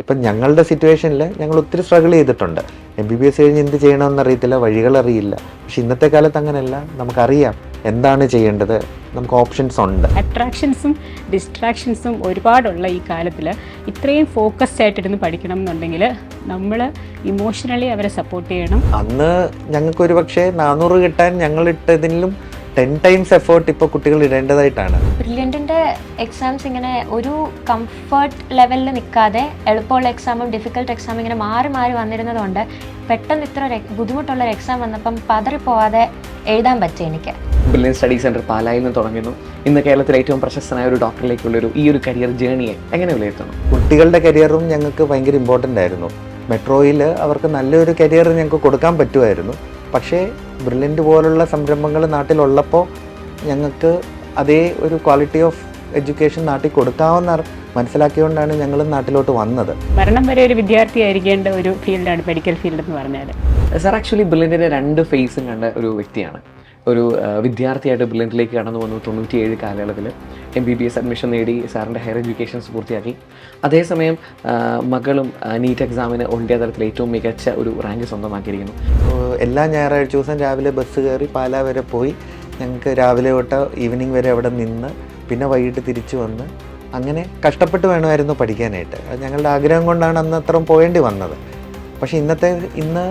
ഇപ്പം ഞങ്ങളുടെ സിറ്റുവേഷനിൽ ഞങ്ങൾ ഒത്തിരി സ്ട്രഗിൾ ചെയ്തിട്ടുണ്ട്. MBBS കഴിഞ്ഞ് എന്ത് ചെയ്യണമെന്നറിയത്തില്ല, വഴികളറിയില്ല. പക്ഷെ ഇന്നത്തെ കാലത്ത് അങ്ങനെയല്ല, നമുക്കറിയാം എന്താണ് ചെയ്യേണ്ടത്, നമുക്ക് ഓപ്ഷൻസ് ഉണ്ട്. അട്രാക്ഷൻസും ഡിസ്ട്രാക്ഷൻസും ഒരുപാടുള്ള ഈ കാലത്തിൽ ഇത്രയും ഫോക്കസ്ഡ് ആയിട്ടിരുന്ന് പഠിക്കണം എന്നുണ്ടെങ്കിൽ നമ്മൾ ഇമോഷണലി അവരെ സപ്പോർട്ട് ചെയ്യണം. അന്ന് ഞങ്ങൾക്ക് ഒരു പക്ഷേ 400 കിട്ടാൻ ഞങ്ങളിട്ടതിലും 10 ടൈംസ് എഫേർട്ട് ഇപ്പോൾ കുട്ടികൾ ഇടേണ്ടതായിട്ടാണ്. ബ്രില്യൻറ്റിൻ്റെ എക്സാംസ് ഇങ്ങനെ ഒരു കംഫർട്ട് ലെവലിൽ നിൽക്കാതെ എളുപ്പമുള്ള എക്സാമും ഡിഫിക്കൽട്ട് എക്സാമും ഇങ്ങനെ മാറി മാറി വന്നിരുന്നതുകൊണ്ട് പെട്ടെന്ന് ഇത്ര ബുദ്ധിമുട്ടുള്ളൊരു എക്സാം വന്നപ്പം പതറിപ്പോവാതെ എഴുതാൻ പറ്റി എനിക്ക്. ബ്രില്യൻ സ്റ്റഡി സെൻറ്റർ പാലായിൽ നിന്ന് തുടങ്ങുന്നു. ഇന്ന് കേരളത്തിലെ ഏറ്റവും പ്രശസ്തനായ ഒരു ഡോക്ടറിലേക്കുള്ളൊരു ഈ ഒരു കരിയർ ജേണിയെ എങ്ങനെ വിലയിരുത്തണം? കുട്ടികളുടെ കരിയറും ഞങ്ങൾക്ക് ഭയങ്കര ഇമ്പോർട്ടൻ്റ് ആയിരുന്നു. മെട്രോയിൽ അവർക്ക് നല്ലൊരു കരിയർ ഞങ്ങൾക്ക് കൊടുക്കാൻ പറ്റുമായിരുന്നു. പക്ഷേ ബ്രില്യൻ്റ് പോലുള്ള സംരംഭങ്ങൾ നാട്ടിലുള്ളപ്പോൾ ഞങ്ങൾക്ക് അതേ ഒരു ക്വാളിറ്റി ഓഫ് എഡ്യൂക്കേഷൻ നാട്ടിൽ കൊടുക്കാമെന്ന് മനസ്സിലാക്കിയുകൊണ്ടാണ് ഞങ്ങൾ നാട്ടിലോട്ട് വന്നത്. മരണം വരെ ഒരു വിദ്യാർത്ഥി ആയിരിക്കേണ്ട ഒരു ഫീൽഡാണ് മെഡിക്കൽ ഫീൽഡ് എന്ന് പറഞ്ഞാൽ. സാർ ആക്ച്വലി ബ്രില്യൻറ്റിൻ്റെ 2 ഫേസും കണ്ട ഒരു വ്യക്തിയാണ്. ഒരു വിദ്യാർത്ഥിയായിട്ട് ബ്രില്യൻറ്റിലേക്ക് കടന്നു വന്നു 97 കാലയളവിൽ MBBS അഡ്മിഷൻ നേടി സാറിൻ്റെ ഹയർ എഡ്യൂക്കേഷൻസ് പൂർത്തിയാക്കി. അതേസമയം മകളും നീറ്റ് എക്സാമിന് ഓൾ ഇന്ത്യ തലത്തിൽ ഏറ്റവും മികച്ച ഒരു റാങ്ക് സ്വന്തമാക്കിയിരിക്കുന്നു. എല്ലാ ഞായറാഴ്ച ദിവസം രാവിലെ ബസ് കയറി പാലാ വരെ പോയി ഞങ്ങൾക്ക് രാവിലെ തൊട്ട് ഈവനിങ് വരെ അവിടെ നിന്ന് പിന്നെ വൈകിട്ട് തിരിച്ചു വന്ന് അങ്ങനെ കഷ്ടപ്പെട്ട് വേണമായിരുന്നു പഠിക്കാനായിട്ട്. അത് ഞങ്ങളുടെ ആഗ്രഹം കൊണ്ടാണ് അന്ന് അത്രയും പോകേണ്ടി വന്നത്. പക്ഷേ ഇന്ന്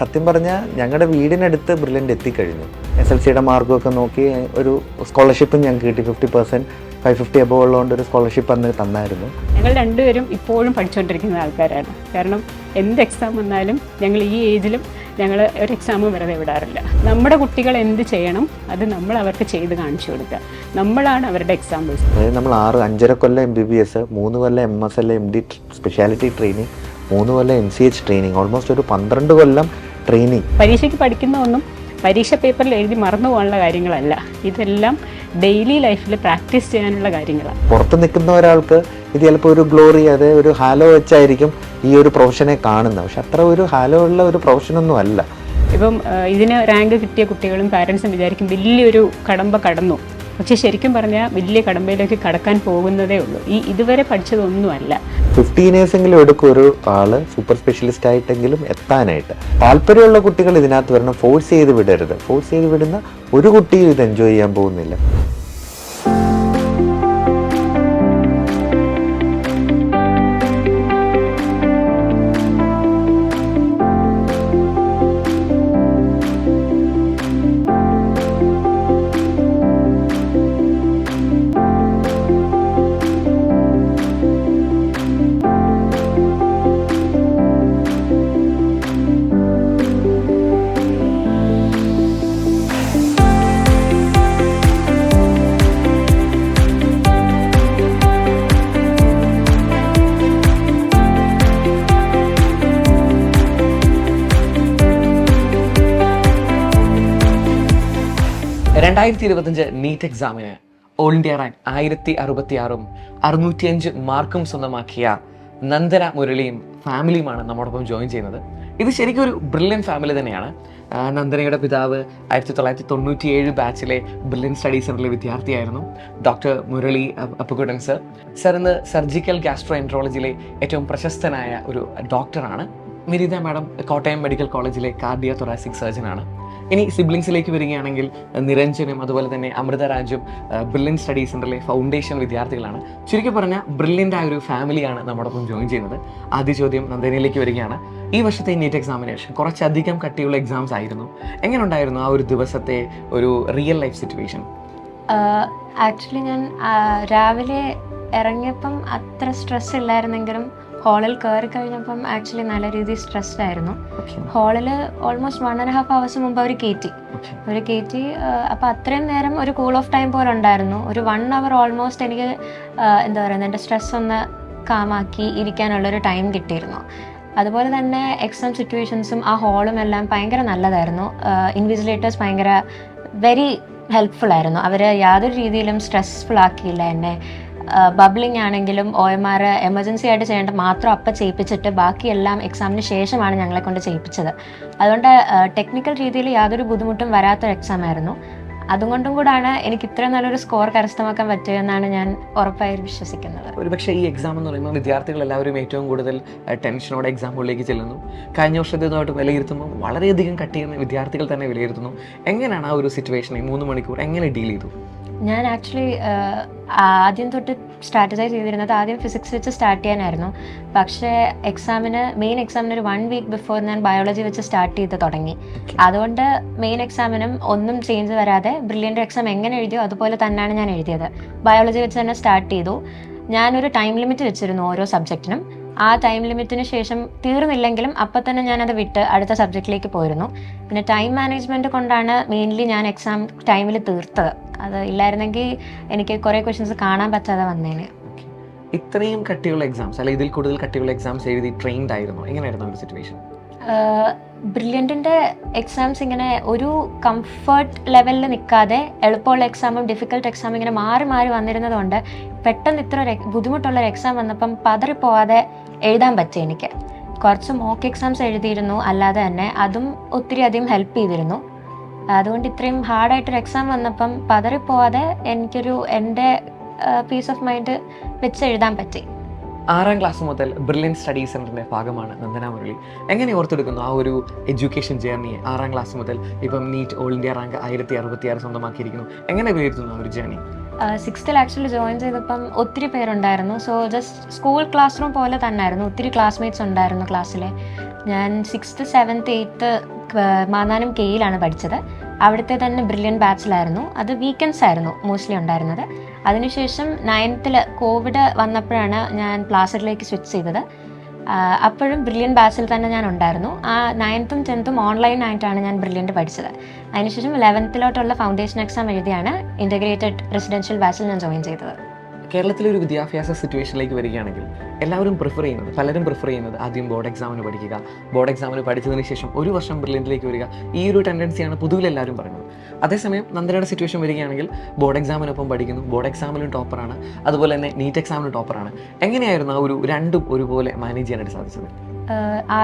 സത്യം പറഞ്ഞാൽ ഞങ്ങളുടെ വീടിനടുത്ത് ബ്രില്യൻ്റ് എത്തിക്കഴിഞ്ഞു. SLCയുടെ മാർക്കൊക്കെ നോക്കി ഒരു സ്കോളർഷിപ്പും ഞങ്ങൾക്ക് കിട്ടി. 50%, 550 എബോവ് ഉള്ളതുകൊണ്ട് ഒരു സ്കോളർഷിപ്പ് അന്ന് തന്നായിരുന്നു. ഞങ്ങൾ രണ്ടുപേരും ഇപ്പോഴും പഠിച്ചുകൊണ്ടിരിക്കുന്ന ആൾക്കാരാണ്. കാരണം എന്ത് എക്സാം വന്നാലും ഞങ്ങൾ ഈ ഏജിലും ഞങ്ങൾ ഒരു എക്സാമും വെറുതെ വിടാറില്ല. നമ്മുടെ കുട്ടികൾ എന്ത് ചെയ്യണം അത് നമ്മൾ അവർക്ക് ചെയ്ത് കാണിച്ചു കൊടുക്കുക. നമ്മളാണ് അവരുടെ എക്സാമ്പിൾസ്. അതായത് നമ്മൾ 5.5 കൊല്ലം MBBS, 3 കൊല്ലം MSL MD സ്പെഷ്യാലിറ്റി ട്രെയിനിങ്, 3 കൊല്ലം MCH ട്രെയിനിങ്, ഓൾമോസ്റ്റ് ഒരു 12 കൊല്ലം ട്രെയിനിങ്. പരീക്ഷയ്ക്ക് പഠിക്കുന്ന ഒന്നും പരീക്ഷ പേപ്പറിൽ എഴുതി മറന്നു പോകാനുള്ള കാര്യങ്ങളല്ല. ഇതെല്ലാം ഡെയിലി ലൈഫിൽ പ്രാക്ടീസ് ചെയ്യാനുള്ള കാര്യങ്ങളാണ്. പുറത്ത് നിൽക്കുന്ന ഒരാൾക്ക് ഇത് ചിലപ്പോൾ ഒരു ഗ്ലോറി, അത് ഒരു ഹാലോ വെച്ചായിരിക്കും ഈ ഒരു പ്രൊഫഷനെ കാണുന്നത്. പക്ഷെ അത്ര ഒരു ഹാലോ ഉള്ള ഒരു പ്രൊഫഷനൊന്നും അല്ല. ഇപ്പം ഇതിന് റാങ്ക് കിട്ടിയ കുട്ടികളും പാരൻസും വിചാരിക്കും വലിയൊരു കടമ്പ കടന്നു. പക്ഷെ ശരിക്കും പറഞ്ഞാൽ വലിയ കടമ്പയിലേക്ക് കടക്കാൻ പോകുന്നതേ ഉള്ളൂ. ഇതുവരെ പഠിച്ചതൊന്നുമല്ല. 15 ഇയേഴ്സെങ്കിലും എടുക്കും ഒരു ആള് സൂപ്പർ സ്പെഷ്യലിസ്റ്റ് ആയിട്ടെങ്കിലും എത്താനായിട്ട്. താല്പര്യമുള്ള കുട്ടികൾ ഇതിനകത്ത് വരണം. ഫോഴ്സ് ചെയ്ത് വിടരുത്. ഫോഴ്സ് ചെയ്ത് വിടുന്ന ഒരു കുട്ടിയും ഇത് എൻജോയ് ചെയ്യാൻ പോകുന്നില്ല. നീറ്റ് എക്സാമിന് ഓൾ ഇന്ത്യ റാങ്ക് 1066ഉം 605 മാർക്കും സ്വന്തമാക്കിയ നന്ദന മുരളിയും ഫാമിലിയുമാണ് നമ്മോടൊപ്പം ജോയിൻ ചെയ്യുന്നത്. ഇത് ശരിക്കും ഒരു ബ്രില്യൻ ഫാമിലി തന്നെയാണ്. നന്ദനയുടെ പിതാവ് 1997 ബാച്ചിലെ ബ്രില്യൻ സ്റ്റഡി സെൻറ്ററിലെ വിദ്യാർത്ഥിയായിരുന്നു doctor Murali Appukuttan sir. Sir ഇന്ന് സർജിക്കൽ ഗാസ്ട്രോ എൻട്രോളജിയിലെ ഏറ്റവും പ്രശസ്തനായ ഒരു ഡോക്ടറാണ്. വിനീത മാഡം കോട്ടയം മെഡിക്കൽ കോളേജിലെ കാർഡിയോ തൊറാസിക് സർജനാണ്. ഇനി സിബ്ലിങ്സിലേക്ക് വരികയാണെങ്കിൽ നിരഞ്ജനും അതുപോലെ തന്നെ അമൃതരാജും ബ്രില്യൻ സ്റ്റഡി സെൻറ്ററിലെ ഫൗണ്ടേഷൻ വിദ്യാർത്ഥികളാണ്. ചുരുക്കി പറഞ്ഞാൽ ബ്രില്യൻ്റ് ആയ ഒരു ഫാമിലിയാണ് നമ്മോടൊപ്പം ജോയിൻ ചെയ്യുന്നത്. ആദ്യ ചോദ്യം നന്ദനയിലേക്ക് വരികയാണ്. ഈ വർഷത്തെ നീറ്റ് എക്സാമിനേഷൻ കുറച്ചധികം കട്ടിയുള്ള എക്സാംസ് ആയിരുന്നു. എങ്ങനെ ഉണ്ടായിരുന്നു ആ ഒരു ദിവസത്തെ ഒരു റിയൽ ലൈഫ് സിറ്റുവേഷൻ? ആക്ച്വലി ഞാൻ രാവിലെ ഇറങ്ങിയപ്പം അത്ര സ്ട്രെസ് ഇല്ലായിരുന്നെങ്കിലും ഹാളിൽ കയറി കഴിഞ്ഞപ്പം ആക്ച്വലി നല്ല രീതിയിൽ സ്ട്രെസ്ഡ് ആയിരുന്നു. ഹാളിൽ ഓൾമോസ്റ്റ് 1.5 hours മുമ്പ് അവർ കയറ്റി. അപ്പോൾ അത്രയും നേരം ഒരു കൂൾ ഓഫ് ടൈം പോലെ ഉണ്ടായിരുന്നു. ഒരു 1 hour ഓൾമോസ്റ്റ് എനിക്ക് എന്താ പറയുന്നത്, എൻ്റെ സ്ട്രെസ് ഒന്ന് കാമാക്കി ഇരിക്കാനുള്ളൊരു ടൈം കിട്ടിയിരുന്നു. അതുപോലെ തന്നെ എക്സാം സിറ്റുവേഷൻസും ആ ഹാളും എല്ലാം ഭയങ്കര നല്ലതായിരുന്നു. ഇൻവിജിലേറ്റേഴ്സ് ഭയങ്കര വെരി ഹെൽപ്ഫുൾ ആയിരുന്നു. അവർ യാതൊരു രീതിയിലും സ്ട്രെസ്ഫുൾ ആക്കിയില്ല എന്നെ. ബബ്ലിംഗ് ആണെങ്കിലും OMR എമർജൻസി ആയിട്ട് ചെയ്യേണ്ട മാത്രം അപ്പം ചെയ്യിപ്പിച്ചിട്ട് ബാക്കിയെല്ലാം എക്സാമിന് ശേഷമാണ് ഞങ്ങളെ കൊണ്ട് ചെയ്യിപ്പിച്ചത്. അതുകൊണ്ട് ടെക്നിക്കൽ രീതിയിൽ യാതൊരു ബുദ്ധിമുട്ടും വരാത്തൊരു എക്സാം ആയിരുന്നു. അതുകൊണ്ടും കൂടാണ് എനിക്ക് ഇത്ര നല്ലൊരു സ്കോർ കരസ്ഥമാക്കാൻ പറ്റുമെന്നാണ് ഞാൻ ഉറപ്പായി വിശ്വസിക്കുന്നത്. ഒരുപക്ഷെ ഈ എക്സാം എന്ന് പറയുമ്പോൾ വിദ്യാർത്ഥികൾ എല്ലാവരും ഏറ്റവും കൂടുതൽ ടെൻഷനോടെ എക്സാമുകളിലേക്ക് ചെല്ലുന്നു. കഴിഞ്ഞ വർഷത്തേതുമായിട്ട് വിലയിരുത്തുമ്പോൾ വളരെയധികം കട്ട് ചെയ്യുന്ന വിദ്യാർത്ഥികൾ തന്നെ വിലയിരുത്തുന്നു. എങ്ങനെയാണ് ആ ഒരു സിറ്റുവേഷനെ 3 മണിക്കൂർ എങ്ങനെ ഡീൽ ചെയ്തു? ഞാൻ ആക്ച്വലി ആദ്യം തൊട്ട് സ്ട്രാറ്റജൈസ് ചെയ്തിരുന്നത് ആദ്യം ഫിസിക്സ് വെച്ച് സ്റ്റാർട്ട് ചെയ്യാനായിരുന്നു. പക്ഷേ മെയിൻ എക്സാമിന് ഒരു 1 വീക്ക് ബിഫോർ ഞാൻ ബയോളജി വെച്ച് സ്റ്റാർട്ട് ചെയ്ത് തുടങ്ങി. അതുകൊണ്ട് മെയിൻ എക്സാമിനും ഒന്നും ചേഞ്ച് വരാതെ ബ്രില്യൻ്റ് എക്സാം എങ്ങനെ എഴുതിയോ അതുപോലെ തന്നെയാണ് ഞാൻ എഴുതിയത്. ബയോളജി വെച്ച് തന്നെ സ്റ്റാർട്ട് ചെയ്തു. ഞാനൊരു ടൈം ലിമിറ്റ് വെച്ചിരുന്നു ഓരോ സബ്ജക്റ്റിനും. ആ ടൈം ലിമിറ്റിന് ശേഷം തീർന്നില്ലെങ്കിലും അപ്പം തന്നെ ഞാനത് വിട്ട് അടുത്ത സബ്ജക്റ്റിലേക്ക് പോയിരുന്നു. പിന്നെ ടൈം മാനേജ്മെൻറ്റ് കൊണ്ടാണ് മെയിൻലി ഞാൻ എക്സാം ടൈമിൽ തീർത്തത്. അത് ഇല്ലായിരുന്നെങ്കിൽ എനിക്ക് കുറേ ക്വസ്റ്റ്യൻസ് കാണാൻ പറ്റാതെ വന്നേനെ. ഇത്രയും കട്ടിയുള്ള എക്സാംസ് അല്ലെ ഇതിൽ കൂടുതൽ കട്ടിയുള്ള എക്സാംസ് എഴുതി ട്രെയിൻഡ് ആയിരുന്നു? എങ്ങനെയായിരുന്നു ഒരു സിറ്റുവേഷൻ? ബ്രില്യൻറ്റിൻ്റെ എക്സാംസ് ഇങ്ങനെ ഒരു കംഫർട്ട് ലെവലിൽ നിൽക്കാതെ എളുപ്പമുള്ള എക്സാമും ഡിഫിക്കൽട്ട് എക്സാമും ഇങ്ങനെ മാറി മാറി വന്നിരുന്നതുകൊണ്ട് പെട്ടെന്ന് ഇത്ര ബുദ്ധിമുട്ടുള്ളൊരു എക്സാം വന്നപ്പം പതറിപ്പോവാതെ എഴുതാൻ പറ്റി. എനിക്ക് കുറച്ച് മോക്ക് എക്സാംസ് എഴുതിയിരുന്നു അല്ലാതെ തന്നെ, അതും ഒത്തിരി അധികം ഹെൽപ്പ് ചെയ്തിരുന്നു. അതുകൊണ്ട് ഇത്രയും ഹാർഡായിട്ടൊരു എക്സാം വന്നപ്പം പതറിപ്പോവാതെ എൻ്റെ പീസ് ഓഫ് മൈൻഡ് വെച്ച് എഴുതാൻ പറ്റി. 6ാം ക്ലാസ് മുതൽ ബ്രില്യൻറ്റ് സ്റ്റഡി സെൻറ്ററിൻ്റെ ഭാഗമാണ് നന്ദന മുരളി. എങ്ങനെ ഓർത്തെടുക്കുന്നു ആ ഒരു എഡ്യൂക്കേഷൻ ജേർണിയെ? 6ാം ക്ലാസ് മുതൽ ഇപ്പം നീറ്റ് ഓൾ ഇന്ത്യ റാങ്ക് 1066 സ്വന്തമാക്കിയിരിക്കുന്നു. എങ്ങനെ വിലയിരുത്തുന്നു ആ ഒരു ജേർണി? 6th ആക്ച്വലി ജോയിൻ ചെയ്തപ്പം ഒത്തിരി പേരുണ്ടായിരുന്നു. So just school class room പോലെ തന്നെ ആയിരുന്നു. ഒത്തിരി ക്ലാസ്മേറ്റ്സ് ഉണ്ടായിരുന്നു ക്ലാസ്സിൽ. ഞാൻ 6th 7th 8th മാന്നാനം കെയിലാണ് പഠിച്ചത്. അവിടുത്തെ തന്നെ ബ്രില്യൻറ്റ് ബാച്ചിലായിരുന്നു. അത് വീക്കെൻഡ്സ് ആയിരുന്നു മോസ്റ്റ്ലി ഉണ്ടായിരുന്നത്. അതിനുശേഷം 9th കോവിഡ് വന്നപ്പോഴാണ് ഞാൻ പ്ലാസറിലേക്ക് സ്വിച്ച് ചെയ്തത്. അപ്പോഴും ബ്രില്യൻറ്റ് ബാച്ചിൽ തന്നെ ഞാൻ ഉണ്ടായിരുന്നു. ആ 9th 10th ഓൺലൈനായിട്ടാണ് ഞാൻ ബ്രില്യൻറ്റ് പഠിച്ചത്. അതിനുശേഷം 11th ഫൗണ്ടേഷൻ എക്സാം എഴുതിയാണ് ഇൻ്റഗ്രേറ്റഡ് റെസിഡൻഷ്യൽ ബാച്ചിൽ ഞാൻ ജോയിൻ ചെയ്തത്. കേരളത്തിലെ ഒരു വിദ്യാഭ്യാസ സിറ്റുവേഷനിലേക്ക് വരികയാണെങ്കിൽ പലരും പ്രിഫർ ചെയ്യുന്നത് ആദ്യം ബോർഡ് എക്സാമിന് പഠിക്കുക, ബോർഡ് എക്സാമിന് പഠിച്ചതിന് ശേഷം 1 വർഷം ബ്രില്യൻറ്റിലേക്ക് വരിക. ഈ ഒരു ടെൻഡൻസിയാണ് പൊതുവിൽ എല്ലാവരും പറയുന്നത്. അതേസമയം നന്ദനയുടെ സിറ്റുവേഷൻ വരികയാണെങ്കിൽ ബോർഡ് എക്സാമിനൊപ്പം പഠിക്കുന്നു, ബോർഡ് എക്സാമിലും ടോപ്പറാണ്, അതുപോലെ തന്നെ നീറ്റ് എക്സാമിലും ടോപ്പറാണ്. എങ്ങനെയായിരുന്നു ആ ഒരു രണ്ടും ഒരുപോലെ മാനേജ് ചെയ്യാനായിട്ട് സാധിച്ചത്?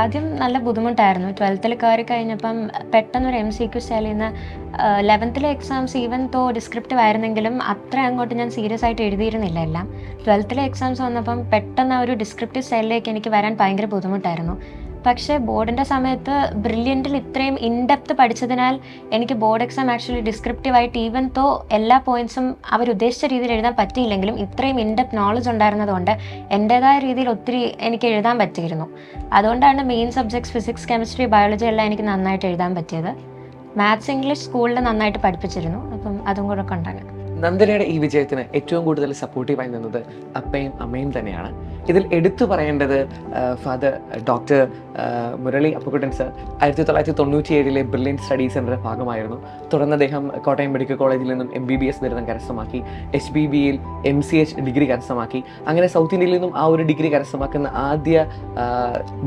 ആദ്യം നല്ല ബുദ്ധിമുട്ടായിരുന്നു. 12th കയറി കഴിഞ്ഞപ്പം പെട്ടെന്നൊരു MCQ സ്റ്റൈലിൽ നിന്ന് 11th exams even though descriptive ആയിരുന്നെങ്കിലും അത്ര അങ്ങോട്ട് ഞാൻ സീരിയസ് ആയിട്ട് എഴുതിയിരുന്നില്ല എല്ലാം. 12th എക്സാംസ് വന്നപ്പം പെട്ടെന്ന് ആ ഒരു ഡിസ്ക്രിപ്റ്റീവ് സ്റ്റൈലിലേക്ക് എനിക്ക് വരാൻ ഭയങ്കര ബുദ്ധിമുട്ടായിരുന്നു. പക്ഷേ ബോർഡിൻ്റെ സമയത്ത് ബ്രില്യൻറ്റിൽ ഇത്രയും ഇൻഡെപ്ത് പഠിച്ചതിനാൽ എനിക്ക് ബോർഡ് എക്സാം ആക്ച്വലി ഡിസ്ക്രിപ്റ്റീവായിട്ട് ഈവൻ തോ എല്ലാ പോയിൻറ്റ്സും അവരുദ്ദേശിച്ച രീതിയിൽ എഴുതാൻ പറ്റിയില്ലെങ്കിലും ഇത്രയും ഇൻഡെപ്ത് നോളജ് ഉണ്ടായിരുന്നതുകൊണ്ട് എൻ്റേതായ രീതിയിൽ ഒത്തിരി എനിക്ക് എഴുതാൻ പറ്റിയിരുന്നു. അതുകൊണ്ടാണ് main subjects physics chemistry biology എല്ലാം എനിക്ക് നന്നായിട്ട് എഴുതാൻ പറ്റിയത്. മാത്സ് ഇംഗ്ലീഷ് സ്കൂളിൽ നന്നായിട്ട് പഠിപ്പിച്ചിരുന്നു. അപ്പം അതും കൂടെ കൊണ്ടാണ്. നന്ദനയുടെ ഈ വിജയത്തിന് ഏറ്റവും കൂടുതൽ സപ്പോർട്ടീവായി നിന്നത് അപ്പയും അമ്മയും തന്നെയാണ്. ഇതിൽ എടുത്തു പറയേണ്ടത് father doctor Murali Appukuttan sir 1997 Brilliant Study സെൻറ്ററിൻ്റെ ഭാഗമായിരുന്നു. തുടർന്ന് അദ്ദേഹം കോട്ടയം മെഡിക്കൽ കോളേജിൽ നിന്നും MBBS ബിരുദം കരസ്ഥമാക്കി, HBBയിൽ MCH ഡിഗ്രി കരസ്ഥമാക്കി. അങ്ങനെ സൗത്ത് ഇന്ത്യയിൽ നിന്നും ആ ഒരു ഡിഗ്രി കരസ്ഥമാക്കുന്ന ആദ്യ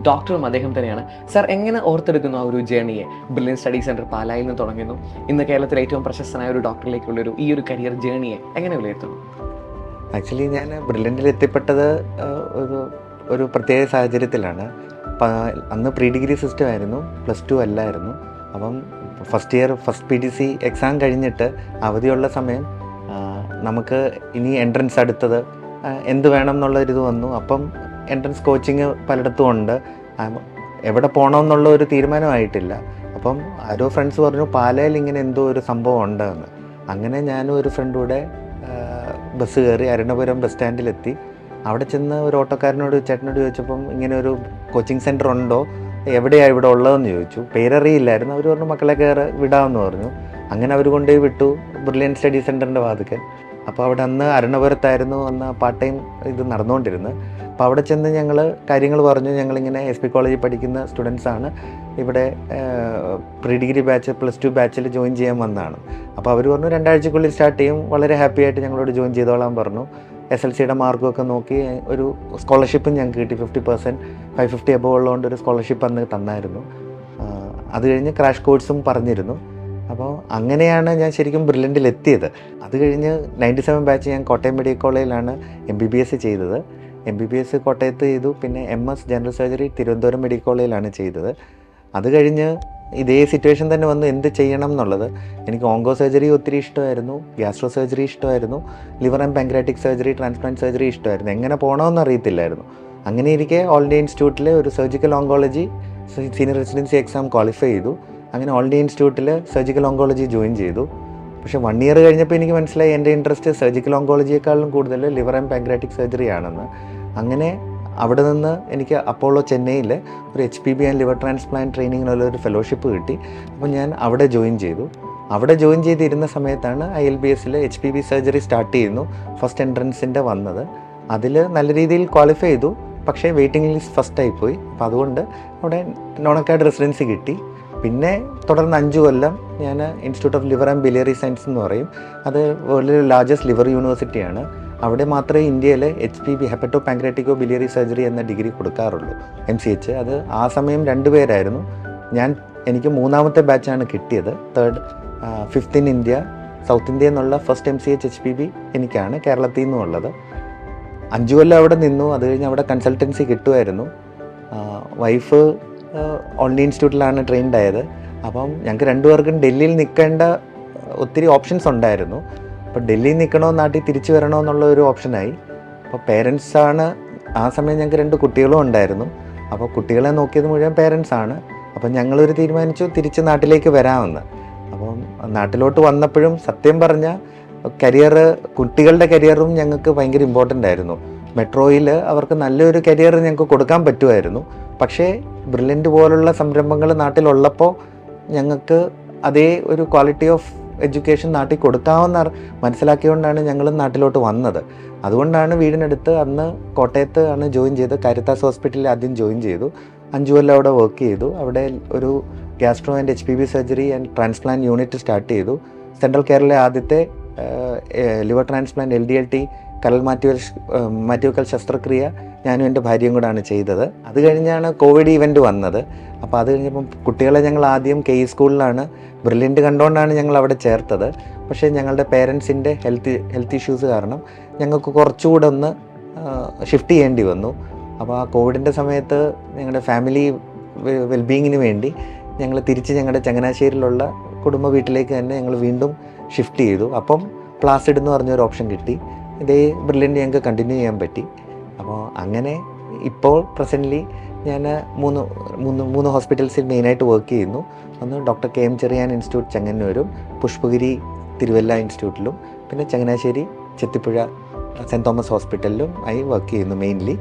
ഡോക്ടറും അദ്ദേഹം തന്നെയാണ്. സർ, എങ്ങനെ ഓർത്തെടുക്കുന്നു ആ ഒരു ജേർണിയെ? ബ്രില്യൻറ്റ് സ്റ്റഡി സെൻറ്റർ പാലായിൽ നിന്ന് തുടങ്ങുന്നു, ഇന്ന് കേരളത്തിലെ ഏറ്റവും പ്രശസ്തനായ ഒരു ഡോക്ടറിലേക്കുള്ളൊരു ഈ ഒരു കരിയർ ജേർണിയെ എങ്ങനെ വിലയിരുത്തുന്നു? ആക്ച്വലി ഞാൻ ബ്രില്യൻറ്റിൽ എത്തിപ്പെട്ടത് ഒരു പ്രത്യേക സാഹചര്യത്തിലാണ്. അന്ന് പ്രീ ഡിഗ്രി സിസ്റ്റം ആയിരുന്നു, +2 അല്ലായിരുന്നു. അപ്പം first year first PTC exam കഴിഞ്ഞിട്ട് അവധിയുള്ള സമയം നമുക്ക് ഇനി എൻട്രൻസ് അടുത്തത് എന്ത് വേണം എന്നുള്ളൊരിത് വന്നു. അപ്പം എൻട്രൻസ് കോച്ചിങ് പലയിടത്തും ഉണ്ട്. എവിടെ പോകണമെന്നുള്ള ഒരു തീരുമാനമായിട്ടില്ല. അപ്പം ആരോ ഫ്രണ്ട്സ് പറഞ്ഞു പാലയിൽ ഇങ്ങനെ എന്തോ ഒരു സംഭവം ഉണ്ടെന്ന്. അങ്ങനെ ഞാനും ഒരു ഫ്രണ്ടും കൂടെ ബസ് കയറി അരുണപുരം ബസ് സ്റ്റാൻഡിലെത്തി. അവിടെ ചെന്ന് ഒരു ഓട്ടോക്കാരനോട് ചേട്ടനോട് ചോദിച്ചപ്പം ഇങ്ങനെ ഒരു കോച്ചിങ് സെൻറ്റർ ഉണ്ടോ, എവിടെയാണ് ഇവിടെ ഉള്ളതെന്ന് ചോദിച്ചു. പേരറിയില്ലായിരുന്നു. അവർ പറഞ്ഞു മക്കളെ വിടാമെന്ന് പറഞ്ഞു. അങ്ങനെ അവർ കൊണ്ടുപോയി വിട്ടു ബ്രില്യൻറ്റ് സ്റ്റഡി സെൻറ്ററിൻ്റെ വാതിക്കൽ. അപ്പോൾ അവിടെ അന്ന് അരുണപുരത്തായിരുന്നു അന്ന് പാർട്ട് ടൈം ഇത് നടന്നുകൊണ്ടിരുന്നത്. അപ്പോൾ അവിടെ ചെന്ന് ഞങ്ങൾ കാര്യങ്ങൾ പറഞ്ഞു. ഞങ്ങളിങ്ങനെ SP കോളേജിൽ പഠിക്കുന്ന സ്റ്റുഡൻസാണ്, ഇവിടെ പ്രീ ഡിഗ്രി ബാച്ച് +2 ബാച്ചിൽ ജോയിൻ ചെയ്യാൻ വന്നതാണ്. അപ്പോൾ അവർ പറഞ്ഞു 2 ആഴ്ചക്കുള്ളിൽ സ്റ്റാർട്ട് ചെയ്യും, വളരെ ഹാപ്പി ആയിട്ട് ഞങ്ങളോട് ജോയിൻ ചെയ്തോളാൻ പറഞ്ഞു. SLCയുടെ മാർക്കൊക്കെ നോക്കി ഒരു സ്കോളർഷിപ്പും ഞങ്ങൾക്ക് കിട്ടി. 50%, 550 എബോ ഉള്ളതുകൊണ്ട് ഒരു സ്കോളർഷിപ്പ് അന്ന് തന്നായിരുന്നു. അത് കഴിഞ്ഞ് ക്രാഷ് കോഴ്സും പറഞ്ഞിരുന്നു. അപ്പോൾ അങ്ങനെയാണ് ഞാൻ ശരിക്കും ബ്രില്യൻറ്റിൽ എത്തിയത്. അത് കഴിഞ്ഞ് 97 ബാച്ച് ഞാൻ കോട്ടയം മെഡിക്കൽ കോളേജിലാണ് MBBS ചെയ്തത്. MBBS കോട്ടയത്ത് ചെയ്തു. പിന്നെ MS general surgery Thiruvananthapuram medical കോളേജിലാണ് ചെയ്തത്. അത് കഴിഞ്ഞ് ഇതേ സിറ്റുവേഷൻ തന്നെ വന്നു എന്ത് ചെയ്യണം എന്നുള്ളത്. എനിക്ക് ഓങ്കോ സർജറി ഒത്തിരി ഇഷ്ടമായിരുന്നു, ഗ്യാസ്ട്രോ സർജറി ഇഷ്ടമായിരുന്നു, liver and pancreatic surgery, transplant surgery ഇഷ്ടമായിരുന്നു. എങ്ങനെ പോകണമെന്ന് അറിയത്തില്ലായിരുന്നു. അങ്ങനെ ഇരിക്കെ ഓൾ ഇന്ത്യ ഇൻസ്റ്റിറ്റ്യൂട്ടിൽ ഒരു surgical oncology senior residency exam qualify ചെയ്തു. അങ്ങനെ ഓൾ ഇന്ത്യ ഇൻസ്റ്റിറ്റ്യൂട്ടിൽ സർജിക്കൽ ഓങ്കോളജി ജോയിൻ ചെയ്തു. പക്ഷേ 1 ഇയർ കഴിഞ്ഞപ്പോൾ എനിക്ക് മനസ്സിലായി എൻ്റെ ഇൻട്രസ്റ്റ് സർജിക്കൽ ഓങ്കോളജിയേക്കാളും കൂടുതൽ ലിവർ ആൻഡ് പാൻക്രിയാറ്റിക് സർജറി ആണെന്ന്. അങ്ങനെ അവിടെ നിന്ന് എനിക്ക് അപ്പോളോ ചെന്നൈയിൽ ഒരു HPB ആൻഡ് ലിവർ ട്രാൻസ്പ്ലാന്റ് ട്രെയിനിങ്ങിനുള്ള ഒരു ഫെലോഷിപ്പ് കിട്ടി. അപ്പോൾ ഞാൻ അവിടെ ജോയിൻ ചെയ്തു. അവിടെ ജോയിൻ ചെയ്തിരുന്ന സമയത്താണ് ILBSൽ HPB സർജറി സ്റ്റാർട്ട് ചെയ്യുന്നു, ഫസ്റ്റ് എൻട്രൻസിൻ്റെ വന്നത്. അതിൽ നല്ല രീതിയിൽ ക്വാളിഫൈ ചെയ്തു. പക്ഷേ വെയിറ്റിംഗ് ലിസ്റ്റ് ഫസ്റ്റായിപ്പോയി. അപ്പോൾ അതുകൊണ്ട് അവിടെ നോൺ അക്കാഡ് റെസിഡൻസി കിട്ടി. പിന്നെ തുടർന്ന് 5 കൊല്ലം ഞാൻ institute of liver and biliary science എന്ന് പറയും, അത് വേൾഡിലെ ലാർജസ്റ്റ് ലിവർ യൂണിവേഴ്സിറ്റിയാണ്. അവിടെ മാത്രമേ ഇന്ത്യയിൽ HPB ഹെപ്പറ്റോ പാൻക്രിയാറ്റിക്കോ ബിലിയറി സർജറി എന്ന ഡിഗ്രി കൊടുക്കാറുള്ളൂ, MCH. അത് ആ സമയം 2 പേരായിരുന്നു. എനിക്ക് 3ാമത്തെ ബാച്ചാണ് കിട്ടിയത്. 5th in India, south India എന്നുള്ള ഫസ്റ്റ് MCH HPB എനിക്കാണ് കേരളത്തിൽ നിന്നുള്ളത്. 5 കൊല്ലം അവിടെ നിന്നു. അത് കഴിഞ്ഞ് അവിടെ കൺസൾട്ടൻസി കിട്ടുമായിരുന്നു. വൈഫ് ഓൾ ഇന്ത്യ ഇൻസ്റ്റിറ്റ്യൂട്ടിലാണ് ട്രെയിൻഡ് ആയത്. അപ്പം ഞങ്ങൾക്ക് 2 പേർക്കും ഡൽഹിയിൽ നിൽക്കേണ്ട ഒത്തിരി ഓപ്ഷൻസ് ഉണ്ടായിരുന്നു. അപ്പോൾ ഡൽഹിയിൽ നിൽക്കണോ നാട്ടിൽ തിരിച്ചു വരണോ എന്നുള്ള ഒരു ഓപ്ഷനായി. അപ്പോൾ പേരൻസാണ് ആ സമയം. ഞങ്ങൾക്ക് 2 കുട്ടികളും ഉണ്ടായിരുന്നു. അപ്പോൾ കുട്ടികളെ നോക്കിയത് മുഴുവൻ പേരൻസാണ്. അപ്പം ഞങ്ങളൊരു തീരുമാനിച്ചു തിരിച്ച് നാട്ടിലേക്ക് വരാമെന്ന്. അപ്പം നാട്ടിലോട്ട് വന്നപ്പോഴും സത്യം പറഞ്ഞാൽ കുട്ടികളുടെ കരിയറും ഞങ്ങൾക്ക് ഭയങ്കര ഇമ്പോർട്ടൻ്റ് ആയിരുന്നു. മെട്രോയിൽ അവർക്ക് നല്ലൊരു കരിയർ ഞങ്ങൾക്ക് കൊടുക്കാൻ പറ്റുമായിരുന്നു. പക്ഷേ ബ്രില്യൻ്റ് പോലുള്ള സംരംഭങ്ങൾ നാട്ടിലുള്ളപ്പോൾ ഞങ്ങൾക്ക് അതേ ഒരു ക്വാളിറ്റി ഓഫ് എഡ്യൂക്കേഷൻ നാട്ടിൽ കൊടുക്കാമെന്ന് മനസ്സിലാക്കിയതുകൊണ്ടാണ് ഞങ്ങൾ നാട്ടിലോട്ട് വന്നത്. അതുകൊണ്ടാണ് വീടിനടുത്ത് അന്ന് കോട്ടയത്ത് ആണ് ജോയിൻ ചെയ്ത്. കാരിത്താസ് ഹോസ്പിറ്റലിൽ ആദ്യം ജോയിൻ ചെയ്തു. 5 കൊല്ലം അവിടെ വർക്ക് ചെയ്തു. അവിടെ ഒരു gastro and HPB surgery and transplant unit start ചെയ്തു. സെൻട്രൽ കേരളയിലെ ആദ്യത്തെ ലിവർ ട്രാൻസ്പ്ലാന്റ് LDLT കരൾ മാറ്റിവെക്കൽ ശസ്ത്രക്രിയ ഞാനും എൻ്റെ ഭാര്യയും കൂടാണ് ചെയ്തത്. അത് കഴിഞ്ഞാണ് കോവിഡ് ഇവൻ്റ് വന്നത്. അപ്പോൾ അത് കഴിഞ്ഞപ്പം കുട്ടികളെ ഞങ്ങൾ ആദ്യം KE സ്കൂളിലാണ്, ബ്രില്യൻ്റ് കണ്ടുകൊണ്ടാണ് ഞങ്ങൾ അവിടെ ചേർത്തത്. പക്ഷേ ഞങ്ങളുടെ പേരൻസിൻ്റെ ഹെൽത്ത് ഇഷ്യൂസ് കാരണം ഞങ്ങൾക്ക് കുറച്ചുകൂടെ ഒന്ന് ഷിഫ്റ്റ് ചെയ്യേണ്ടി വന്നു. അപ്പോൾ ആ കോവിഡിൻ്റെ സമയത്ത് ഞങ്ങളുടെ ഫാമിലി വെൽബീയിങ്ങിന് വേണ്ടി ഞങ്ങൾ തിരിച്ച് ഞങ്ങളുടെ ചങ്ങനാശ്ശേരിയിലുള്ള കുടുംബ വീട്ടിലേക്ക് തന്നെ ഞങ്ങൾ വീണ്ടും ഷിഫ്റ്റ് ചെയ്തു. അപ്പം പ്ലാസിഡ് എന്ന് പറഞ്ഞൊരു ഓപ്ഷൻ കിട്ടി. ഇതേ ബ്രില്യൻ്റ് ഞങ്ങൾക്ക് കണ്ടിന്യൂ ചെയ്യാൻ പറ്റി. അപ്പോൾ അങ്ങനെ ഇപ്പോൾ പ്രസൻ്റ്ലി ഞാൻ മൂന്ന് ഹോസ്പിറ്റൽസിൽ മെയിനായിട്ട് വർക്ക് ചെയ്യുന്നു. ഒന്ന് ഡോക്ടർ KM ചെറിയാൻ ഇൻസ്റ്റിറ്റ്യൂട്ട് ചെങ്ങന്നൂരും, പുഷ്പഗിരി തിരുവല്ല ഇൻസ്റ്റിറ്റ്യൂട്ടിലും, പിന്നെ ചങ്ങനാശ്ശേരി ചെത്തിപ്പുഴ സെൻറ്റ് തോമസ് ഹോസ്പിറ്റലിലും ആയി വർക്ക് ചെയ്യുന്നു മെയിൻലി.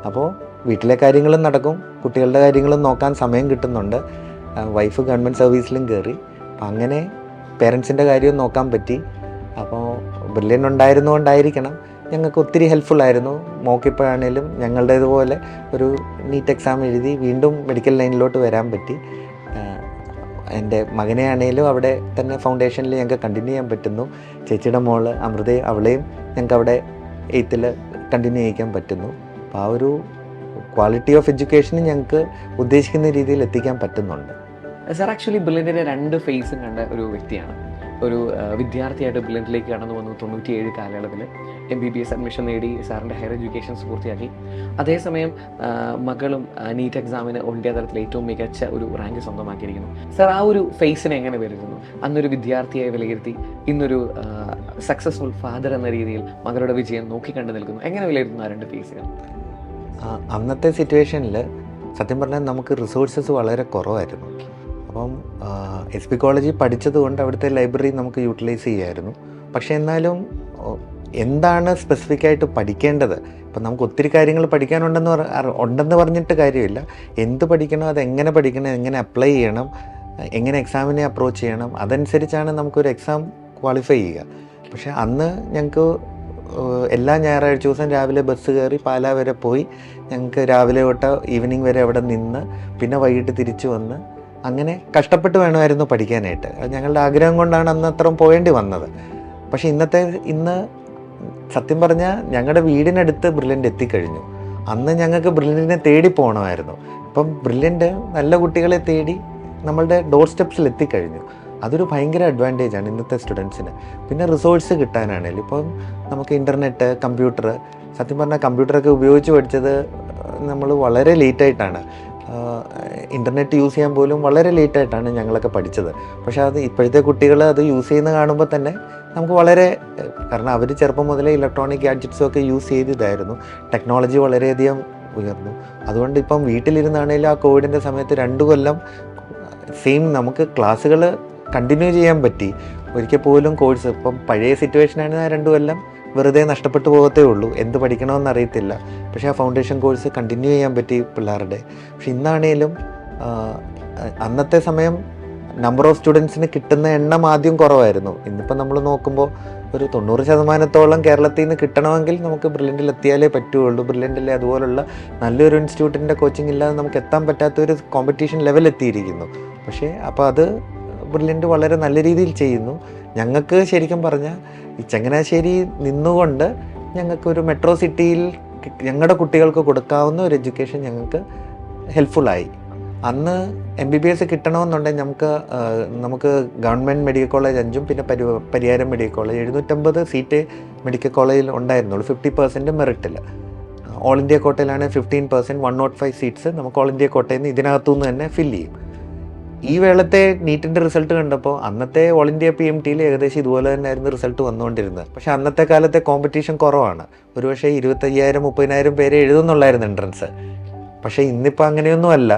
അപ്പോൾ വീട്ടിലെ കാര്യങ്ങളും നടക്കും, കുട്ടികളുടെ കാര്യങ്ങളും നോക്കാൻ സമയം കിട്ടുന്നുണ്ട്. വൈഫ് ഗവൺമെൻറ് സർവീസിലും കയറി. അപ്പം അങ്ങനെ പേരൻസിൻ്റെ കാര്യവും നോക്കാൻ പറ്റി. അപ്പോൾ ബ്രില്യൻ്റ് ഉണ്ടായിരുന്നുകൊണ്ടായിരിക്കണം ഞങ്ങൾക്ക് ഒത്തിരി ഹെൽപ്ഫുള്ളായിരുന്നു. മോക്കിപ്പോഴാണേലും ഞങ്ങളുടേതുപോലെ ഒരു നീറ്റ് എക്സാം എഴുതി വീണ്ടും മെഡിക്കൽ ലൈനിലോട്ട് വരാൻ പറ്റി. എൻ്റെ മകനെ ആണെങ്കിലും അവിടെ തന്നെ ഫൗണ്ടേഷനിൽ ഞങ്ങൾക്ക് കണ്ടിന്യൂ ചെയ്യാൻ പറ്റുന്നു. ചേച്ചിയുടെ മോള് അമൃതയെ, അവളെയും ഞങ്ങൾക്ക് അവിടെ 8th കണ്ടിന്യൂ ചെയ്യിക്കാൻ പറ്റുന്നു. അപ്പോൾ ആ ഒരു ക്വാളിറ്റി ഓഫ് എഡ്യൂക്കേഷന് ഞങ്ങൾക്ക് ഉദ്ദേശിക്കുന്ന രീതിയിൽ എത്തിക്കാൻ പറ്റുന്നുണ്ട്. സാർ ആക്ച്വലി ബ്രില്യൻറ്റിൻ്റെ 2 ഫേസും കണ്ട ഒരു വ്യക്തിയാണ്. ഒരു വിദ്യാർത്ഥിയായിട്ട് ബ്രില്യൻറ്റിലേക്ക് കടന്നു വന്നു 97 കാലയളവിൽ MBBS അഡ്മിഷൻ നേടി സാറിൻ്റെ ഹയർ എഡ്യൂക്കേഷൻസ് പൂർത്തിയാക്കി. അതേസമയം മകളും നീറ്റ് എക്സാമിന് ഓൾ ഇന്ത്യ തലത്തിൽ ഏറ്റവും മികച്ച ഒരു റാങ്ക് സ്വന്തമാക്കിയിരിക്കുന്നു. സാർ ആ ഒരു ഫേസിനെ എങ്ങനെ വിലയിരുത്തുന്നു? അന്നൊരു വിദ്യാർത്ഥിയായി വിലയിരുത്തി ഇന്നൊരു സക്സസ്ഫുൾ ഫാദർ എന്ന രീതിയിൽ മകളുടെ വിജയം നോക്കിക്കണ്ടു നിൽക്കുന്നു. എങ്ങനെ വിലയിരുത്തുന്നു ആ 2 ഫേസുകൾ? അന്നത്തെ സിറ്റുവേഷനിൽ സത്യം പറഞ്ഞാൽ നമുക്ക് റിസോഴ്സസ് വളരെ കുറവായിരുന്നു. അപ്പം SP കോളേജിൽ പഠിച്ചതുകൊണ്ട് അവിടുത്തെ ലൈബ്രറി നമുക്ക് യൂട്ടിലൈസ് ചെയ്യാമായിരുന്നു. പക്ഷേ എന്നാലും എന്താണ് സ്പെസിഫിക്കായിട്ട് പഠിക്കേണ്ടത്, ഇപ്പം നമുക്ക് ഒത്തിരി കാര്യങ്ങൾ ഉണ്ടെന്ന് പറഞ്ഞിട്ട് കാര്യമില്ല. എന്ത് പഠിക്കണം, അതെങ്ങനെ പഠിക്കണം, എങ്ങനെ അപ്ലൈ ചെയ്യണം, എങ്ങനെ എക്സാമിനെ അപ്രോച്ച് ചെയ്യണം, അതനുസരിച്ചാണ് നമുക്കൊരു എക്സാം ക്വാളിഫൈ ചെയ്യുക. പക്ഷേ അന്ന് ഞങ്ങൾക്ക് എല്ലാ ഞായറാഴ്ച ദിവസം രാവിലെ ബസ് കയറി പാലാ വരെ പോയി ഞങ്ങൾക്ക് രാവിലെ തൊട്ട് ഈവനിങ് വരെ അവിടെ നിന്ന് പിന്നെ വൈകിട്ട് തിരിച്ചു വന്ന് അങ്ങനെ കഷ്ടപ്പെട്ട് വേണമായിരുന്നു പഠിക്കാനായിട്ട്. അത് ഞങ്ങളുടെ ആഗ്രഹം കൊണ്ടാണ് അന്ന് അത്രയും പോകേണ്ടി വന്നത്. പക്ഷേ ഇന്ന് സത്യം പറഞ്ഞാൽ ഞങ്ങളുടെ വീടിനടുത്ത് ബ്രില്യൻ്റ് എത്തിക്കഴിഞ്ഞു. അന്ന് ഞങ്ങൾക്ക് ബ്രില്യൻറ്റിനെ തേടി പോകണമായിരുന്നു. ഇപ്പം ബ്രില്യൻ്റ് നല്ല കുട്ടികളെ തേടി നമ്മളുടെ ഡോർ സ്റ്റെപ്സിൽ എത്തിക്കഴിഞ്ഞു. അതൊരു ഭയങ്കര അഡ്വാൻറ്റേജാണ് ഇന്നത്തെ സ്റ്റുഡൻസിന്. പിന്നെ റിസോഴ്സ് കിട്ടാനാണെങ്കിലും ഇപ്പം നമുക്ക് ഇൻ്റർനെറ്റ്, കമ്പ്യൂട്ടർ, സത്യം പറഞ്ഞാൽ കമ്പ്യൂട്ടറൊക്കെ ഉപയോഗിച്ച് പഠിച്ചത് നമ്മൾ വളരെ ലേറ്റായിട്ടാണ്. ഇൻ്റർനെറ്റ് യൂസ് ചെയ്യാൻ പോലും വളരെ ലേറ്റായിട്ടാണ് ഞങ്ങളൊക്കെ പഠിച്ചത്. പക്ഷേ അത് ഇപ്പോഴത്തെ കുട്ടികൾ അത് യൂസ് ചെയ്യുന്ന കാണുമ്പോൾ തന്നെ നമുക്ക് വളരെ, കാരണം അവർ ചെറുപ്പം മുതലേ ഇലക്ട്രോണിക് ഗാഡ്ജറ്റ്സും ഒക്കെ യൂസ് ചെയ്തതായിരുന്നു. ടെക്നോളജി വളരെയധികം ഉയർന്നു. അതുകൊണ്ട് ഇപ്പം വീട്ടിലിരുന്നാണെങ്കിലും ആ കോവിഡിൻ്റെ സമയത്ത് 2 കൊല്ലം സെയിം നമുക്ക് ക്ലാസ്സുകൾ കണ്ടിന്യൂ ചെയ്യാൻ പറ്റി. ഒരിക്കൽ പോലും കോഴ്സ്, ഇപ്പം പഴയ സിറ്റുവേഷനാണെങ്കിൽ ആ 2 കൊല്ലം വെറുതെ നഷ്ടപ്പെട്ടു പോകത്തേ ഉള്ളൂ, എന്ത് പഠിക്കണമെന്ന് അറിയത്തില്ല. പക്ഷേ ആ ഫൗണ്ടേഷൻ കോഴ്സ് കണ്ടിന്യൂ ചെയ്യാൻ പറ്റി പിള്ളേരുടെ. പക്ഷെ ഇന്നാണേലും അന്നത്തെ സമയം നമ്പർ ഓഫ് സ്റ്റുഡൻസിന് കിട്ടുന്ന എണ്ണം ആദ്യം കുറവായിരുന്നു. ഇന്നിപ്പോൾ നമ്മൾ നോക്കുമ്പോൾ ഒരു 90% കേരളത്തിൽ നിന്ന് കിട്ടണമെങ്കിൽ നമുക്ക് ബ്രില്യൻറ്റിൽ എത്തിയാലേ പറ്റുള്ളൂ. ബ്രില്യൻറ്റിലെ അതുപോലുള്ള നല്ലൊരു ഇൻസ്റ്റിറ്റ്യൂട്ടിൻ്റെ കോച്ചിങ് ഇല്ലാതെ നമുക്ക് എത്താൻ പറ്റാത്തൊരു കോമ്പറ്റീഷൻ ലെവൽ എത്തിയിരിക്കുന്നു. പക്ഷേ അപ്പോൾ അത് ബ്രില്യൻറ്റ് വളരെ നല്ല രീതിയിൽ ചെയ്യുന്നു. ഞങ്ങൾക്ക് ശരിക്കും പറഞ്ഞാൽ ഈ ചങ്ങനാശ്ശേരി നിന്നുകൊണ്ട് ഞങ്ങൾക്കൊരു മെട്രോ സിറ്റിയിൽ ഞങ്ങളുടെ കുട്ടികൾക്ക് കൊടുക്കാവുന്ന ഒരു എഡ്യൂക്കേഷൻ ഞങ്ങൾക്ക് ഹെൽപ്ഫുള്ളായി. അന്ന് MBBS കിട്ടണമെന്നുണ്ടെങ്കിൽ നമുക്ക് ഗവൺമെൻറ് മെഡിക്കൽ കോളേജ് 5 പിന്നെ Pariyaram medical college 750 seat medical കോളേജിൽ ഉണ്ടായിരുന്നുള്ളൂ, 50% മെറിറ്റിൽ. ഓൾ ഇന്ത്യ കോട്ടയിലാണ് 15%, 105 സീറ്റ്സ് നമുക്ക് ഓൾ ഇന്ത്യ കോട്ടയിൽ നിന്ന് ഇതിനകത്തുനിന്ന് തന്നെ ഫില്ല് ചെയ്യും. ഈ വേളത്തെ നീറ്റിൻ്റെ റിസൾട്ട് കണ്ടപ്പോൾ അന്നത്തെ ഓൾ ഇന്ത്യ PMTയിൽ ഏകദേശം ഇതുപോലെ തന്നെയായിരുന്നു റിസൾട്ട് വന്നുകൊണ്ടിരുന്നത്. പക്ഷേ അന്നത്തെ കാലത്തെ കോമ്പറ്റീഷൻ കുറവാണ്. ഒരുപക്ഷെ 25,000-30,000 പേരെ എഴുതുന്നുള്ളായിരുന്നു എൻട്രൻസ്. പക്ഷേ ഇന്നിപ്പോൾ അങ്ങനെയൊന്നുമല്ല,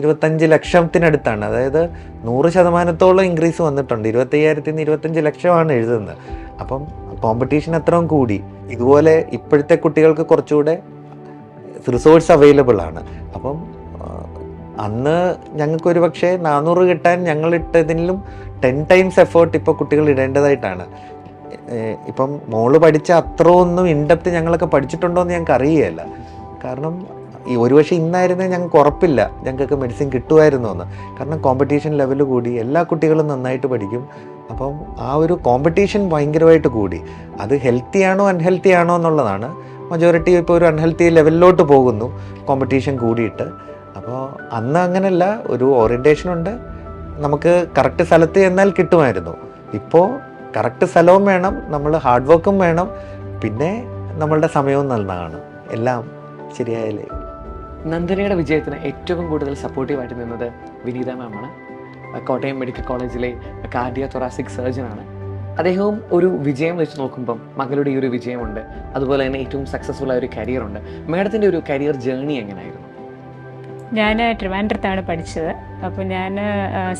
25 ലക്ഷത്തിനടുത്താണ്. അതായത് 100% ഇൻക്രീസ് വന്നിട്ടുണ്ട്. 25,000-ൽ നിന്ന് 25 ലക്ഷമാണ് എഴുതുന്നത്. അപ്പം കോമ്പറ്റീഷൻ അത്രയും കൂടി. ഇതുപോലെ ഇപ്പോഴത്തെ കുട്ടികൾക്ക് കുറച്ചുകൂടെ റിസോഴ്സ് അവൈലബിൾ ആണ്. അപ്പം അന്ന് ഞങ്ങൾക്കൊരു പക്ഷേ 400 കിട്ടാൻ ഞങ്ങളിട്ടതിലും 10 ടൈംസ് എഫേർട്ട് ഇപ്പോൾ കുട്ടികൾ ഇടേണ്ടതായിട്ടാണ്. ഇപ്പം മോള് പഠിച്ച അത്ര ഒന്നും ഇൻഡെപ്ത് ഞങ്ങളൊക്കെ പഠിച്ചിട്ടുണ്ടോ എന്ന് ഞങ്ങൾക്ക് അറിയുകയില്ല. കാരണം ഈ ഒരുപക്ഷെ ഇന്നായിരുന്നേ ഞങ്ങൾക്ക് ഉറപ്പില്ല ഞങ്ങൾക്ക് മെഡിസിൻ കിട്ടുമായിരുന്നു എന്ന്. കാരണം കോമ്പറ്റീഷൻ ലെവൽ കൂടി, എല്ലാ കുട്ടികളും നന്നായിട്ട് പഠിക്കും. അപ്പം ആ ഒരു കോമ്പറ്റീഷൻ ഭയങ്കരമായിട്ട് കൂടി. അത് ഹെൽത്തി ആണോ അൺഹെൽത്തി ആണോ എന്നുള്ളതാണ്. മജോറിറ്റി ഇപ്പോൾ ഒരു അൺഹെൽത്തി ലെവലിലോട്ട് പോകുന്നു കോമ്പറ്റീഷൻ കൂടിയിട്ട്. അപ്പോൾ അന്ന് അങ്ങനെയല്ല, ഒരു ഓറിയൻറ്റേഷനുണ്ട്, നമുക്ക് കറക്റ്റ് സ്ഥലത്ത് ചെന്നാൽ കിട്ടുമായിരുന്നു. ഇപ്പോൾ കറക്റ്റ് സ്ഥലവും വേണം, നമ്മൾ ഹാർഡ് വർക്കും വേണം, പിന്നെ നമ്മളുടെ സമയവും നല്ലതാണ്. എല്ലാം ശരിയായാലേ. നന്ദനയുടെ വിജയത്തിന് ഏറ്റവും കൂടുതൽ സപ്പോർട്ടീവായിട്ട് നിന്നത് വിനീത മാമാണ്. കോട്ടയം മെഡിക്കൽ കോളേജിലെ കാർഡിയോ തൊറാസിക് സർജനാണ്. അദ്ദേഹവും ഒരു വിജയം വെച്ച് നോക്കുമ്പം മകളുടെ ഈ ഒരു വിജയമുണ്ട്, അതുപോലെ തന്നെ ഏറ്റവും സക്സസ്ഫുൾ ആയ ഒരു കരിയറുണ്ട്. മാഡത്തിൻ്റെ ഒരു കരിയർ ജേർണി എങ്ങനെയായിരുന്നു? ഞാൻ ട്രിവാൻഡ്രത്താണ് പഠിച്ചത്. അപ്പോൾ ഞാൻ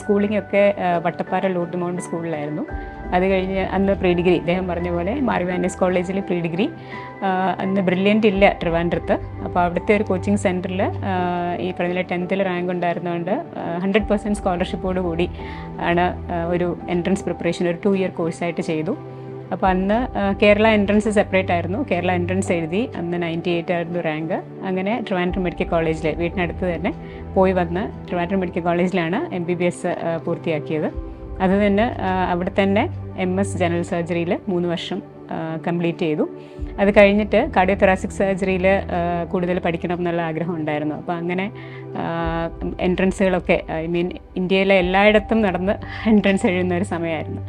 സ്കൂളിങ്ങൊക്കെ വട്ടപ്പാറ ലൂർദ് മൗണ്ട് സ്കൂളിലായിരുന്നു. അത് കഴിഞ്ഞ് അന്ന് പ്രീ ഡിഗ്രി, ഇദ്ദേഹം പറഞ്ഞ പോലെ മാർവാനീസ് കോളേജിൽ പ്രീ ഡിഗ്രി. അന്ന് ബ്രില്യൻ്റ് ഇല്ല ട്രിവാൻഡ്രത്ത്. അപ്പോൾ അവിടുത്തെ ഒരു കോച്ചിങ് സെൻറ്ററിൽ ഈ പറഞ്ഞ 10th റാങ്ക് ഉണ്ടായിരുന്നതുകൊണ്ട് 100% സ്കോളർഷിപ്പോട് കൂടി ആണ് ഒരു എൻട്രൻസ് പ്രിപ്പറേഷൻ ഒരു 2 ഇയർ കോഴ്സായിട്ട് ചെയ്തു. അപ്പോൾ അന്ന് കേരള എൻട്രൻസ് സെപ്പറേറ്റ് ആയിരുന്നു. കേരള എൻട്രൻസ് എഴുതി, അന്ന് 98 ആയിരുന്നു റാങ്ക്. അങ്ങനെ ട്രിവാൻഡ്രം മെഡിക്കൽ കോളേജിൽ വീട്ടിനടുത്ത് തന്നെ പോയി വന്ന് ട്രിവാൻഡ്രം മെഡിക്കൽ കോളേജിലാണ് MBBS പൂർത്തിയാക്കിയത്. അത് തന്നെ അവിടെ തന്നെ MS ജനറൽ സർജറിയിൽ 3 വർഷം കംപ്ലീറ്റ് ചെയ്തു. അത് കഴിഞ്ഞിട്ട് കാർഡിയോ തൊറാസിക് സർജറിയിൽ കൂടുതൽ പഠിക്കണം എന്നുള്ള ആഗ്രഹം ഉണ്ടായിരുന്നു. അപ്പോൾ അങ്ങനെ എൻട്രൻസുകളൊക്കെ ഇന്ത്യയിലെ എല്ലായിടത്തും നടന്ന് എൻട്രൻസ് എഴുതുന്ന ഒരു സമയമായിരുന്നു.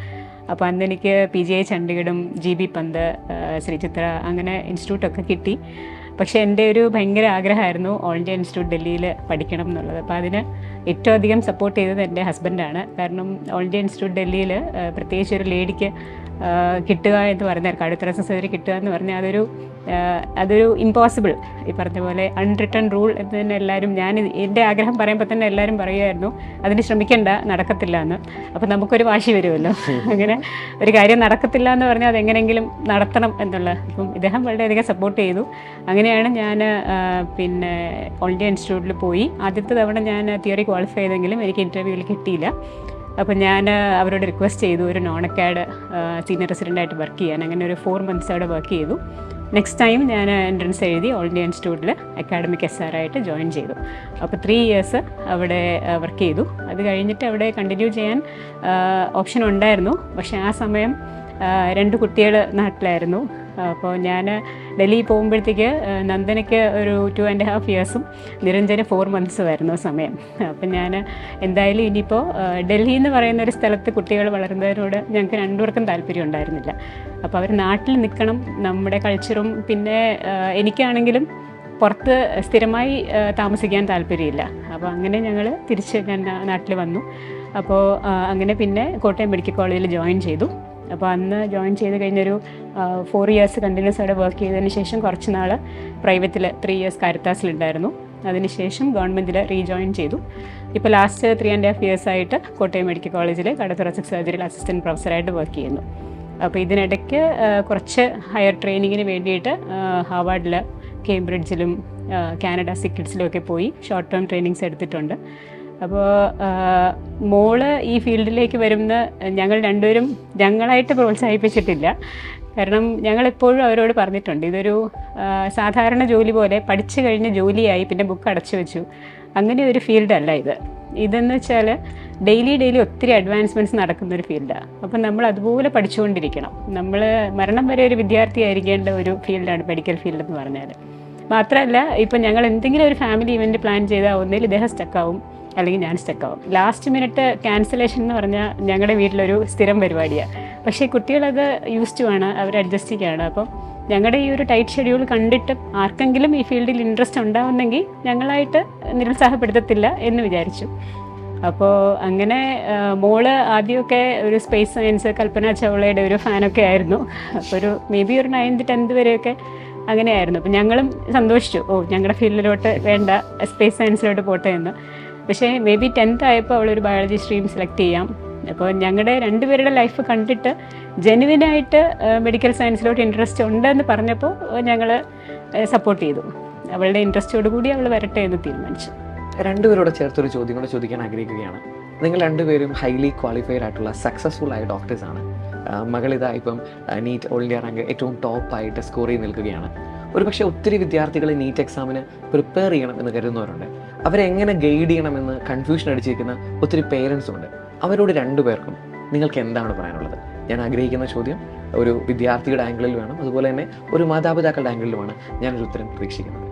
അപ്പോൾ അന്ന് എനിക്ക് PGI ചണ്ഡീഗഡും GB പന്ത്, ശ്രീചിത്ര അങ്ങനെ ഇൻസ്റ്റിറ്റ്യൂട്ടൊക്കെ കിട്ടി. പക്ഷേ എൻ്റെ ഒരു ഭയങ്കര ആഗ്രഹമായിരുന്നു ഓൾ ഇന്ത്യ ഇൻസ്റ്റിറ്റ്യൂട്ട് ഡൽഹിയിൽ പഠിക്കണം എന്നുള്ളത്. അപ്പോൾ അതിന് ഏറ്റവും അധികം സപ്പോർട്ട് ചെയ്തത് എൻ്റെ ഹസ്ബൻഡാണ്. കാരണം ഓൾ ഇന്ത്യ ഇൻസ്റ്റിറ്റ്യൂട്ട് ഡൽഹിയിൽ പ്രത്യേകിച്ച് ഒരു ലേഡിക്ക് കിട്ടുക എന്ന് പറഞ്ഞാൽ, കാർഡിയോ തൊറാസിക് സർജറി കിട്ടുക എന്ന് പറഞ്ഞാൽ അതൊരു ഇമ്പോസിബിൾ, ഈ പറഞ്ഞ പോലെ അൺറിട്ടൺ റൂൾ എന്ന് തന്നെ എല്ലാവരും, എൻ്റെ ആഗ്രഹം പറയുമ്പോൾ തന്നെ എല്ലാവരും പറയുമായിരുന്നു അതിന് ശ്രമിക്കണ്ട, നടക്കത്തില്ല എന്ന്. അപ്പോൾ നമുക്കൊരു വാശി വരുമല്ലോ, അങ്ങനെ ഒരു കാര്യം നടക്കത്തില്ല എന്ന് പറഞ്ഞാൽ അതെങ്ങനെയെങ്കിലും നടത്തണം എന്നുള്ള. അപ്പം ഇദ്ദേഹം വളരെയധികം സപ്പോർട്ട് ചെയ്തു. അങ്ങനെയാണ് ഞാൻ പിന്നെ ഓൾ ഇന്ത്യ ഇൻസ്റ്റിറ്റ്യൂട്ടിൽ പോയി. ആദ്യത്തെ തവണ ഞാൻ തിയറി ക്വാളിഫൈ ചെയ്തെങ്കിലും എനിക്ക് ഇൻ്റർവ്യൂവിൽ കിട്ടിയില്ല. അപ്പോൾ ഞാൻ അവരോട് റിക്വസ്റ്റ് ചെയ്തു ഒരു നോൺ അക്കാഡ് സീനിയർ റെസിഡൻ്റായിട്ട് വർക്ക് ചെയ്യാൻ. അങ്ങനെ ഒരു 4 months അവിടെ വർക്ക് ചെയ്തു. നെക്സ്റ്റ് ടൈം ഞാൻ എൻട്രൻസ് എഴുതി ഓൾ ഇന്ത്യ ഇൻസ്റ്റിറ്റ്യൂട്ടിൽ അക്കാഡമിക് SR ആയിട്ട് ജോയിൻ ചെയ്തു. അപ്പോൾ 3 years അവിടെ വർക്ക് ചെയ്തു. അത് കഴിഞ്ഞിട്ട് അവിടെ കണ്ടിന്യൂ ചെയ്യാൻ ഓപ്ഷൻ ഉണ്ടായിരുന്നു. പക്ഷേ ആ സമയം 2 കുട്ടികൾ നാട്ടിലായിരുന്നു. അപ്പോൾ ഞാൻ ഡൽഹി പോകുമ്പോഴത്തേക്ക് നന്ദനയ്ക്ക് ഒരു 2.5 years നിരഞ്ജന് 4 months ആയിരുന്നു സമയം. അപ്പം ഞാൻ എന്തായാലും ഇനിയിപ്പോൾ ഡൽഹി എന്ന് പറയുന്ന ഒരു സ്ഥലത്ത് കുട്ടികൾ വളരുന്നതിനോട് ഞങ്ങൾക്ക് 2 പേർക്കും താല്പര്യം ഉണ്ടായിരുന്നില്ല. അപ്പോൾ അവർ നാട്ടിൽ നിൽക്കണം, നമ്മുടെ കൾച്ചറും പിന്നെ എനിക്കാണെങ്കിലും പുറത്ത് സ്ഥിരമായി താമസിക്കാൻ താല്പര്യമില്ല. അപ്പോൾ അങ്ങനെ ഞങ്ങൾ തിരിച്ച് ഞാൻ നാട്ടിൽ വന്നു. അപ്പോൾ അങ്ങനെ പിന്നെ കോട്ടയം മെഡിക്കൽ കോളേജിൽ ജോയിൻ ചെയ്തു. അപ്പോൾ അന്ന് ജോയിൻ ചെയ്ത് കഴിഞ്ഞൊരു 4 ഇയേഴ്സ് കണ്ടിന്യൂസ് ആയിട്ട് വർക്ക് ചെയ്തതിന് ശേഷം കുറച്ച് നാൾ പ്രൈവറ്റിൽ 3 ഇയേഴ്സ് കാരിത്താസിലുണ്ടായിരുന്നു. അതിനുശേഷം ഗവൺമെൻറ്റിൽ റീജോയിൻ ചെയ്തു. ഇപ്പോൾ ലാസ്റ്റ് 3.5 ഇയേഴ്സ് ആയിട്ട് കോട്ടയം മെഡിക്കൽ കോളേജിൽ കടത്തുറസിക് സർജറിയിൽ അസിസ്റ്റൻറ്റ് പ്രൊഫസറായിട്ട് വർക്ക് ചെയ്യുന്നു. അപ്പോൾ ഇതിനിടയ്ക്ക് കുറച്ച് ഹയർ ട്രെയിനിങ്ങിന് വേണ്ടിയിട്ട് ഹാർവാർഡിൽ, കേംബ്രിഡ്ജിലും കാനഡ സിക്കിഡ്സിലും ഒക്കെ പോയി ഷോർട്ട് ടേം ട്രെയിനിങ്സ് എടുത്തിട്ടുണ്ട്. അപ്പോൾ മോള് ഈ ഫീൽഡിലേക്ക് വരുന്ന ഞങ്ങൾ രണ്ടുപേരും ഞങ്ങളായിട്ട് പ്രോത്സാഹിപ്പിച്ചിട്ടില്ല. കാരണം ഞങ്ങളെപ്പോഴും അവരോട് പറഞ്ഞിട്ടുണ്ട്, ഇതൊരു സാധാരണ ജോലി പോലെ പഠിച്ചു കഴിഞ്ഞ് ജോലിയായി പിന്നെ ബുക്ക് അടച്ചു വെച്ചു, അങ്ങനെ ഒരു ഫീൽഡല്ല ഇത്. ഇതെന്ന് വെച്ചാൽ ഡെയിലി ഒത്തിരി അഡ്വാൻസ്മെൻറ്റ്സ് നടക്കുന്നൊരു ഫീൽഡാണ്. അപ്പം നമ്മൾ അതുപോലെ പഠിച്ചുകൊണ്ടിരിക്കണം. നമ്മൾ മരണം വരെ ഒരു വിദ്യാർത്ഥി ആയിരിക്കേണ്ട ഒരു ഫീൽഡാണ് മെഡിക്കൽ ഫീൽഡ് എന്ന് പറഞ്ഞാൽ. മാത്രമല്ല, ഇപ്പം ഞങ്ങൾ എന്തെങ്കിലും ഒരു ഫാമിലി ഇവൻറ്റ് പ്ലാൻ ചെയ്താൽ ഒന്നിൽ ഇദ്ദേഹം സ്റ്റക്കാവും, അല്ലെങ്കിൽ ഞാൻ സ്റ്റക്കാവും. ലാസ്റ്റ് മിനിറ്റ് ക്യാൻസലേഷൻ എന്ന് പറഞ്ഞാൽ ഞങ്ങളുടെ വീട്ടിലൊരു സ്ഥിരം പരിപാടിയാണ്. പക്ഷേ കുട്ടികളത് യൂസ്ഡ് ആണ്, അവർ അഡ്ജസ്റ്റിംഗ്. അപ്പം ഞങ്ങളുടെ ഈ ഒരു ടൈറ്റ് ഷെഡ്യൂൾ കണ്ടിട്ട് ആർക്കെങ്കിലും ഈ ഫീൽഡിൽ ഇൻട്രസ്റ്റ് ഉണ്ടാവുന്നെങ്കിൽ ഞങ്ങളായിട്ട് നിരുത്സാഹപ്പെടുത്തത്തില്ല എന്ന് വിചാരിച്ചു. അപ്പോൾ അങ്ങനെ മോള് ആദ്യമൊക്കെ ഒരു സ്പേസ് സയൻസ്, കൽപ്പന ചൗളയുടെ ഒരു ഫാനൊക്കെ ആയിരുന്നു. അപ്പോൾ ഒരു മേ ബി ഒരു 9th 10th വരെയൊക്കെ അങ്ങനെയായിരുന്നു. അപ്പം ഞങ്ങളും സന്തോഷിച്ചു, ഞങ്ങളുടെ ഫീൽഡിലോട്ട് വേണ്ട, സ്പേസ് സയൻസിലോട്ട് പോട്ടെ എന്ന്. പക്ഷേ മേ ബി 10th ആയപ്പോൾ അവളൊരു ബയോളജി സ്ട്രീം സെലക്ട് ചെയ്യാം. അപ്പോൾ ഞങ്ങളുടെ രണ്ടുപേരുടെ ലൈഫ് കണ്ടിട്ട് ജെനുവിനായിട്ട് മെഡിക്കൽ സയൻസിലോട്ട് ഇൻട്രസ്റ്റ് ഉണ്ടെന്ന് പറഞ്ഞപ്പോൾ ഞങ്ങൾ സപ്പോർട്ട് ചെയ്തു. അവളുടെ ഇൻട്രസ്റ്റോട് കൂടി അവൾ വരട്ടെ എന്ന് തീരുമാനിച്ചു. രണ്ടുപേരോട് ചേർത്തൊരു ചോദ്യം കൂടെ ചോദിക്കാൻ ആഗ്രഹിക്കുകയാണ്. നിങ്ങൾ രണ്ടുപേരും ഹൈലി ക്വാളിഫൈഡ് ആയിട്ടുള്ള സക്സസ്ഫുൾ ആയ ഡോക്ടേഴ്സാണ്. മകളിതാ ഇപ്പം നീറ്റ് ഓൾ ഇന്ത്യ റാങ്ക് ഏറ്റവും ടോപ്പായിട്ട് സ്കോർ ചെയ്ത് നിൽക്കുകയാണ്. ഒരു പക്ഷേ ഒത്തിരി വിദ്യാർത്ഥികൾ നീറ്റ് എക്സാമിന് പ്രിപ്പയർ ചെയ്യണം എന്ന് കരുതുന്നവരുണ്ട്. അവരെ എങ്ങനെ ഗൈഡ് ചെയ്യണമെന്ന് കൺഫ്യൂഷൻ അടിച്ചിരിക്കുന്ന ഒത്തിരി പേരൻസ് ഉണ്ട്. അവരോട് രണ്ടുപേർക്കും നിങ്ങൾക്ക് എന്താണ് പറയാനുള്ളത്? ഞാൻ ആഗ്രഹിക്കുന്ന ചോദ്യം ഒരു വിദ്യാർത്ഥിയുടെ ആംഗിളിൽ വേണം, അതുപോലെ തന്നെ ഒരു മാതാപിതാക്കളുടെ ആംഗിളിലുമാണ് ഞാനൊരു ഉത്തരം പ്രതീക്ഷിക്കുന്നത്.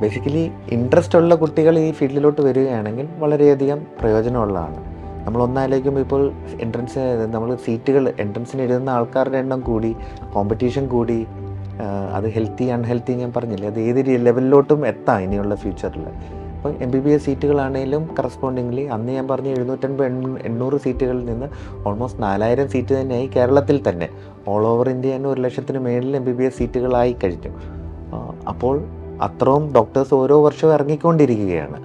ബേസിക്കലി ഇൻട്രസ്റ്റ് ഉള്ള കുട്ടികൾ ഈ ഫീൽഡിലോട്ട് വരികയാണെങ്കിൽ വളരെയധികം പ്രയോജനമുള്ളതാണ്. നമ്മൾ ഒന്നാലോചിക്കുമ്പോൾ ഇപ്പോൾ നമ്മൾ എൻട്രൻസിന് എഴുതുന്ന ആൾക്കാരുടെ എണ്ണം കൂടി, കോമ്പറ്റീഷൻ കൂടി, അത് ഹെൽത്തി അൺഹെൽത്തി ഞാൻ പറഞ്ഞില്ലേ, അത് ഏത് ലെവലിലോട്ടും എത്താം ഇനിയുള്ള ഫ്യൂച്ചറിൽ. അപ്പോൾ MBBS സീറ്റുകളാണെങ്കിലും കറസ്പോണ്ടിങ്ലി അന്ന് ഞാൻ പറഞ്ഞ 750-800 സീറ്റുകളിൽ നിന്ന് ഓൾമോസ്റ്റ് 4000 സീറ്റ് തന്നെയായി കേരളത്തിൽ തന്നെ. ഓൾ ഓവർ ഇന്ത്യ തന്നെ 1,00,000 മേളിൽ MBBS സീറ്റുകളായി കഴിഞ്ഞു. അപ്പോൾ അത്രയും ഡോക്ടേഴ്സ് ഓരോ വർഷവും ഇറങ്ങിക്കൊണ്ടിരിക്കുകയാണ്.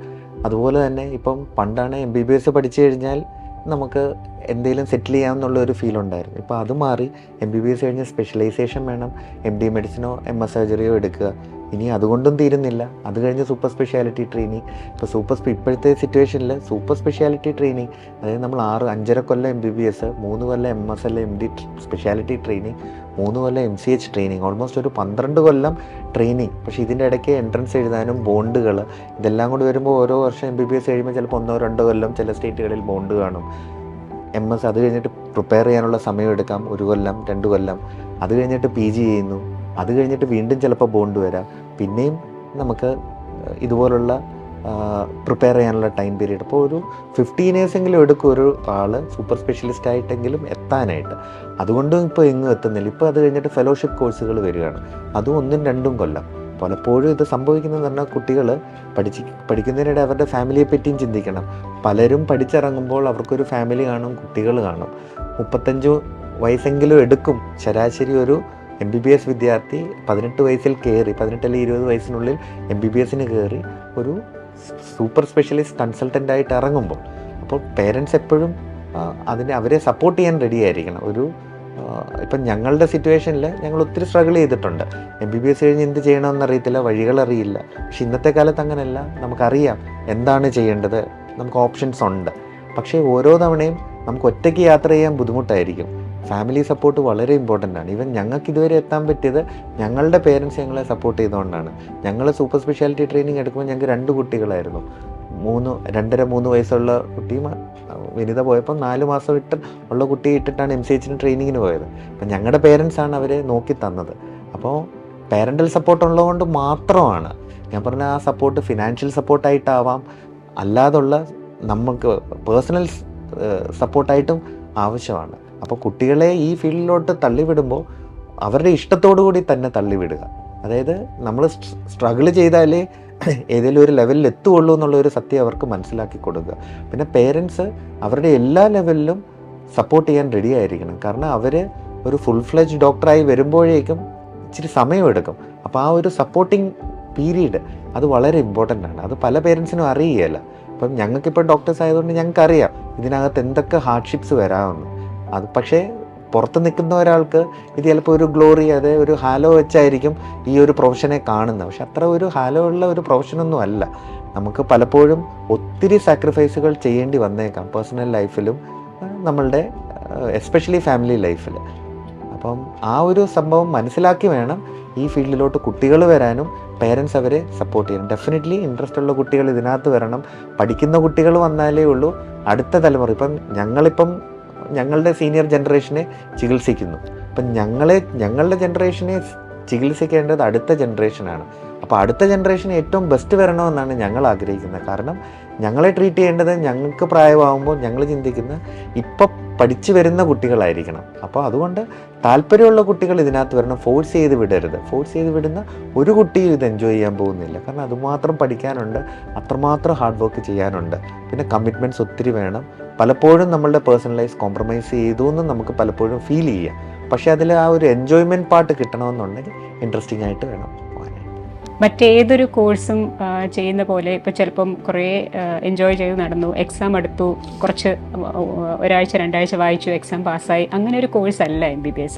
അതുപോലെ തന്നെ ഇപ്പം പണ്ടാണ് MBBS പഠിച്ചു കഴിഞ്ഞാൽ നമുക്ക് എന്തെങ്കിലും സെറ്റിൽ ചെയ്യാമെന്നുള്ള ഒരു ഫീൽ ഉണ്ടായിരുന്നു. ഇപ്പോൾ അത് മാറി MBBS കഴിഞ്ഞ് സ്പെഷ്യലൈസേഷൻ വേണം, MD മെഡിസിനോ MS സർജറിയോ എടുക്കുക. ഇനി അതുകൊണ്ടും തീരുന്നില്ല, അത് കഴിഞ്ഞ് സൂപ്പർ സ്പെഷ്യാലിറ്റി ട്രെയിനിങ്. ഇപ്പോൾ ഇപ്പോഴത്തെ സിറ്റുവേഷനിൽ സൂപ്പർ സ്പെഷ്യാലിറ്റി ട്രെയിനിങ്, അതായത് നമ്മൾ 5.5 കൊല്ലം MBBS, 3 കൊല്ലം MS MD സ്പെഷ്യാലിറ്റി ട്രെയിനിങ്, 3 കൊല്ലം MCH ട്രെയിനിങ്, ഓൾമോസ്റ്റ് ഒരു 12 കൊല്ലം ട്രെയിനിങ്. പക്ഷേ ഇതിൻ്റെ ഇടയ്ക്ക് എൻട്രൻസ് എഴുതാനും ബോണ്ടുകൾ, ഇതെല്ലാം കൂടി വരുമ്പോൾ ഓരോ വർഷം MBBS കഴിയുമ്പോൾ ചിലപ്പോൾ 1-2 കൊല്ലം ചില സ്റ്റേറ്റുകളിൽ ബോണ്ട് കാണും. MS അത് കഴിഞ്ഞിട്ട് പ്രിപ്പയർ ചെയ്യാനുള്ള സമയം എടുക്കാം, 1 കൊല്ലം 2 കൊല്ലം. അത് കഴിഞ്ഞിട്ട് PG ചെയ്യുന്നു, അത് കഴിഞ്ഞിട്ട് വീണ്ടും ചിലപ്പോൾ ബോണ്ട് വരാം. പിന്നെയും നമുക്ക് ഇതുപോലുള്ള പ്രിപ്പയർ ചെയ്യാനുള്ള ടൈം പീരീഡ്. അപ്പോൾ ഒരു 15 years എങ്കിലും എടുക്കും ഒരു ആൾ സൂപ്പർ സ്പെഷ്യലിസ്റ്റ് ആയിട്ടെങ്കിലും എത്താനായിട്ട്. അതുകൊണ്ടും ഇപ്പോൾ എങ്ങും എത്തുന്നില്ല. ഇപ്പോൾ അത് കഴിഞ്ഞിട്ട് ഫെലോഷിപ്പ് കോഴ്സുകൾ വരികയാണ്, അതും 1-2 കൊല്ലം. പലപ്പോഴും ഇത് സംഭവിക്കുന്നതെന്ന് പറഞ്ഞാൽ കുട്ടികൾ പഠിക്കുന്നതിനിടെ അവരുടെ ഫാമിലിയെ പറ്റിയും ചിന്തിക്കണം. പലരും പഠിച്ചിറങ്ങുമ്പോൾ അവർക്കൊരു ഫാമിലി കാണും, കുട്ടികൾ കാണും. 35 വയസ്സെങ്കിലും എടുക്കും ശരാശരി ഒരു MBBS വിദ്യാർത്ഥി 18 വയസ്സിൽ കയറി, 18 അല്ലെങ്കിൽ 20 വയസ്സിനുള്ളിൽ MBBSന് കയറി ഒരു സൂപ്പർ സ്പെഷ്യലിസ്റ്റ് കൺസൾട്ടൻ്റായിട്ട് ഇറങ്ങുമ്പോൾ. അപ്പോൾ പേരൻസ് എപ്പോഴും അവരെ സപ്പോർട്ട് ചെയ്യാൻ റെഡി ആയിരിക്കണം. ഇപ്പം ഞങ്ങളുടെ സിറ്റുവേഷനിൽ ഞങ്ങൾ ഒത്തിരി സ്ട്രഗിൾ ചെയ്തിട്ടുണ്ട്. MBBS കഴിഞ്ഞ് എന്ത് ചെയ്യണമെന്നറിയത്തില്ല, വഴികളറിയില്ല. പക്ഷെ ഇന്നത്തെ കാലത്ത് അങ്ങനെയല്ല, നമുക്കറിയാം എന്താണ് ചെയ്യേണ്ടത്, നമുക്ക് ഓപ്ഷൻസ് ഉണ്ട്. പക്ഷേ ഓരോ തവണയും നമുക്ക് ഒറ്റയ്ക്ക് യാത്ര ചെയ്യാൻ ബുദ്ധിമുട്ടായിരിക്കും. ഫാമിലി സപ്പോർട്ട് വളരെ ഇമ്പോർട്ടൻ്റ് ആണ്. ഈവൻ ഞങ്ങൾക്ക് ഇതുവരെ എത്താൻ പറ്റിയത് ഞങ്ങളുടെ പേരൻസ് ഞങ്ങളെ സപ്പോർട്ട് ചെയ്തുകൊണ്ടാണ്. ഞങ്ങൾ സൂപ്പർ സ്പെഷ്യാലിറ്റി ട്രെയിനിങ് എടുക്കുമ്പോൾ ഞങ്ങൾക്ക് 2 കുട്ടികളായിരുന്നു. 2.5-3 വയസ്സുള്ള കുട്ടിയും വിനിത പോയപ്പോൾ 4 മാസം ഉള്ള കുട്ടിയെ ഇട്ടിട്ടാണ് MCHന് ട്രെയിനിങ്ങിന് പോയത്. അപ്പം ഞങ്ങളുടെ പേരൻസാണ് അവരെ നോക്കി തന്നത്. അപ്പോൾ പാരൻ്റൽ സപ്പോർട്ട് ഉള്ളതുകൊണ്ട് മാത്രമാണ് ഞാൻ പറഞ്ഞ ആ സപ്പോർട്ട് ഫിനാൻഷ്യൽ സപ്പോർട്ടായിട്ടാവാം, അല്ലാതുള്ള നമുക്ക് പേഴ്സണൽ സപ്പോർട്ടായിട്ടും ആവശ്യമാണ്. അപ്പോൾ കുട്ടികളെ ഈ ഫീൽഡിലോട്ട് തള്ളിവിടുമ്പോൾ അവരുടെ ഇഷ്ടത്തോടു കൂടി തന്നെ തള്ളിവിടുക. അതായത് നമ്മൾ സ്ട്രഗിൾ ചെയ്താലേ ഏതെങ്കിലും ഒരു ലെവലിൽ എത്തുകയുള്ളൂ എന്നുള്ളൊരു സത്യം അവർക്ക് മനസ്സിലാക്കി കൊടുക്കുക. പിന്നെ പേരൻസ് അവരുടെ എല്ലാ ലെവലിലും സപ്പോർട്ട് ചെയ്യാൻ റെഡി ആയിരിക്കണം. കാരണം അവർ ഒരു ഫുൾ ഫ്ലെജ് ഡോക്ടറായി വരുമ്പോഴേക്കും ഇച്ചിരി സമയമെടുക്കും. അപ്പോൾ ആ ഒരു സപ്പോർട്ടിങ് പീരീഡ് അത് വളരെ ഇമ്പോർട്ടൻ്റ് ആണ്. അത് പല പേരൻസിനും അറിയുകയല്ല. ഇപ്പം ഞങ്ങൾക്കിപ്പോൾ ഡോക്ടേഴ്സ് ആയതുകൊണ്ട് ഞങ്ങൾക്കറിയാം ഇതിനകത്ത് എന്തൊക്കെ ഹാർഡ്ഷിപ്സ് വരാമെന്ന്. അത് പക്ഷേ പുറത്ത് നിൽക്കുന്ന ഒരാൾക്ക് ഇത് ചിലപ്പോൾ ഒരു ഗ്ലോറി, അത് ഒരു ഹാലോ വെച്ചായിരിക്കും ഈ ഒരു പ്രൊഫഷനെ കാണുന്നത്. പക്ഷെ അത്ര ഒരു ഹാലോ ഉള്ള ഒരു പ്രൊഫഷനൊന്നും അല്ല. നമുക്ക് പലപ്പോഴും ഒത്തിരി സാക്രിഫൈസുകൾ ചെയ്യേണ്ടി വന്നേക്കാം പേഴ്സണൽ ലൈഫിലും നമ്മളുടെ എസ്പെഷ്യലി ഫാമിലി ലൈഫിൽ. അപ്പം ആ ഒരു സംഭവം മനസ്സിലാക്കി വേണം ഈ ഫീൽഡിലോട്ട് കുട്ടികൾ വരാനും പേരൻസ് അവരെ സപ്പോർട്ട് ചെയ്യണം. ഡെഫിനറ്റ്ലി ഇൻട്രസ്റ്റ് ഉള്ള കുട്ടികൾ ഇതിനകത്ത് വരണം. പഠിക്കുന്ന കുട്ടികൾ വന്നാലേ ഉള്ളൂ അടുത്ത തലമുറ. ഇപ്പം ഞങ്ങളുടെ സീനിയർ ജനറേഷനെ ചികിത്സിക്കുന്നു. അപ്പം ഞങ്ങളുടെ ജനറേഷനെ ചികിത്സിക്കേണ്ടത് അടുത്ത ജനറേഷനാണ്. അപ്പോൾ അടുത്ത ജനറേഷന് ഏറ്റവും ബെസ്റ്റ് വരണമെന്നാണ് ഞങ്ങൾ ആഗ്രഹിക്കുന്നത്. കാരണം ഞങ്ങളെ ട്രീറ്റ് ചെയ്യേണ്ടത് ഞങ്ങൾക്ക് പ്രായമാകുമ്പോൾ ഞങ്ങൾ ചിന്തിക്കുന്ന ഇപ്പം പഠിച്ചു വരുന്ന കുട്ടികളായിരിക്കണം. അപ്പോൾ അതുകൊണ്ട് താല്പര്യമുള്ള കുട്ടികൾ ഇതിനകത്ത് വരണം. ഫോഴ്സ് ചെയ്ത് വിടരുത്. ഫോഴ്സ് ചെയ്ത് വിടുന്ന ഒരു കുട്ടിയും ഇത് എൻജോയ് ചെയ്യാൻ പോകുന്നില്ല. കാരണം അതുമാത്രം പഠിക്കാനുണ്ട്, അത്രമാത്രം ഹാർഡ് വർക്ക് ചെയ്യാനുണ്ട്. പിന്നെ കമ്മിറ്റ്മെൻറ്റ്സ് ഒത്തിരി വേണം. പലപ്പോഴും നമ്മളുടെ പേഴ്സണൽ ലൈഫ് കോംപ്രമൈസ് ചെയ്തു എന്ന് നമുക്ക് പലപ്പോഴും ഫീൽ ചെയ്യാം. പക്ഷേ അതിൽ ആ ഒരു എൻജോയ്മെൻറ്റ് പാർട്ട് കിട്ടണമെന്നുണ്ടെങ്കിൽ ഇൻട്രസ്റ്റിംഗ് ആയിട്ട് വേണം. മറ്റേതൊരു കോഴ്സും ചെയ്യുന്ന പോലെ ഇപ്പോൾ ചിലപ്പം കുറേ എൻജോയ് ചെയ്ത് നടന്നു, എക്സാം എടുത്തു, കുറച്ച് ഒരാഴ്ച 2 ആഴ്ച വായിച്ചു, എക്സാം പാസ്സായി, അങ്ങനെ ഒരു കോഴ്സല്ല MBBS.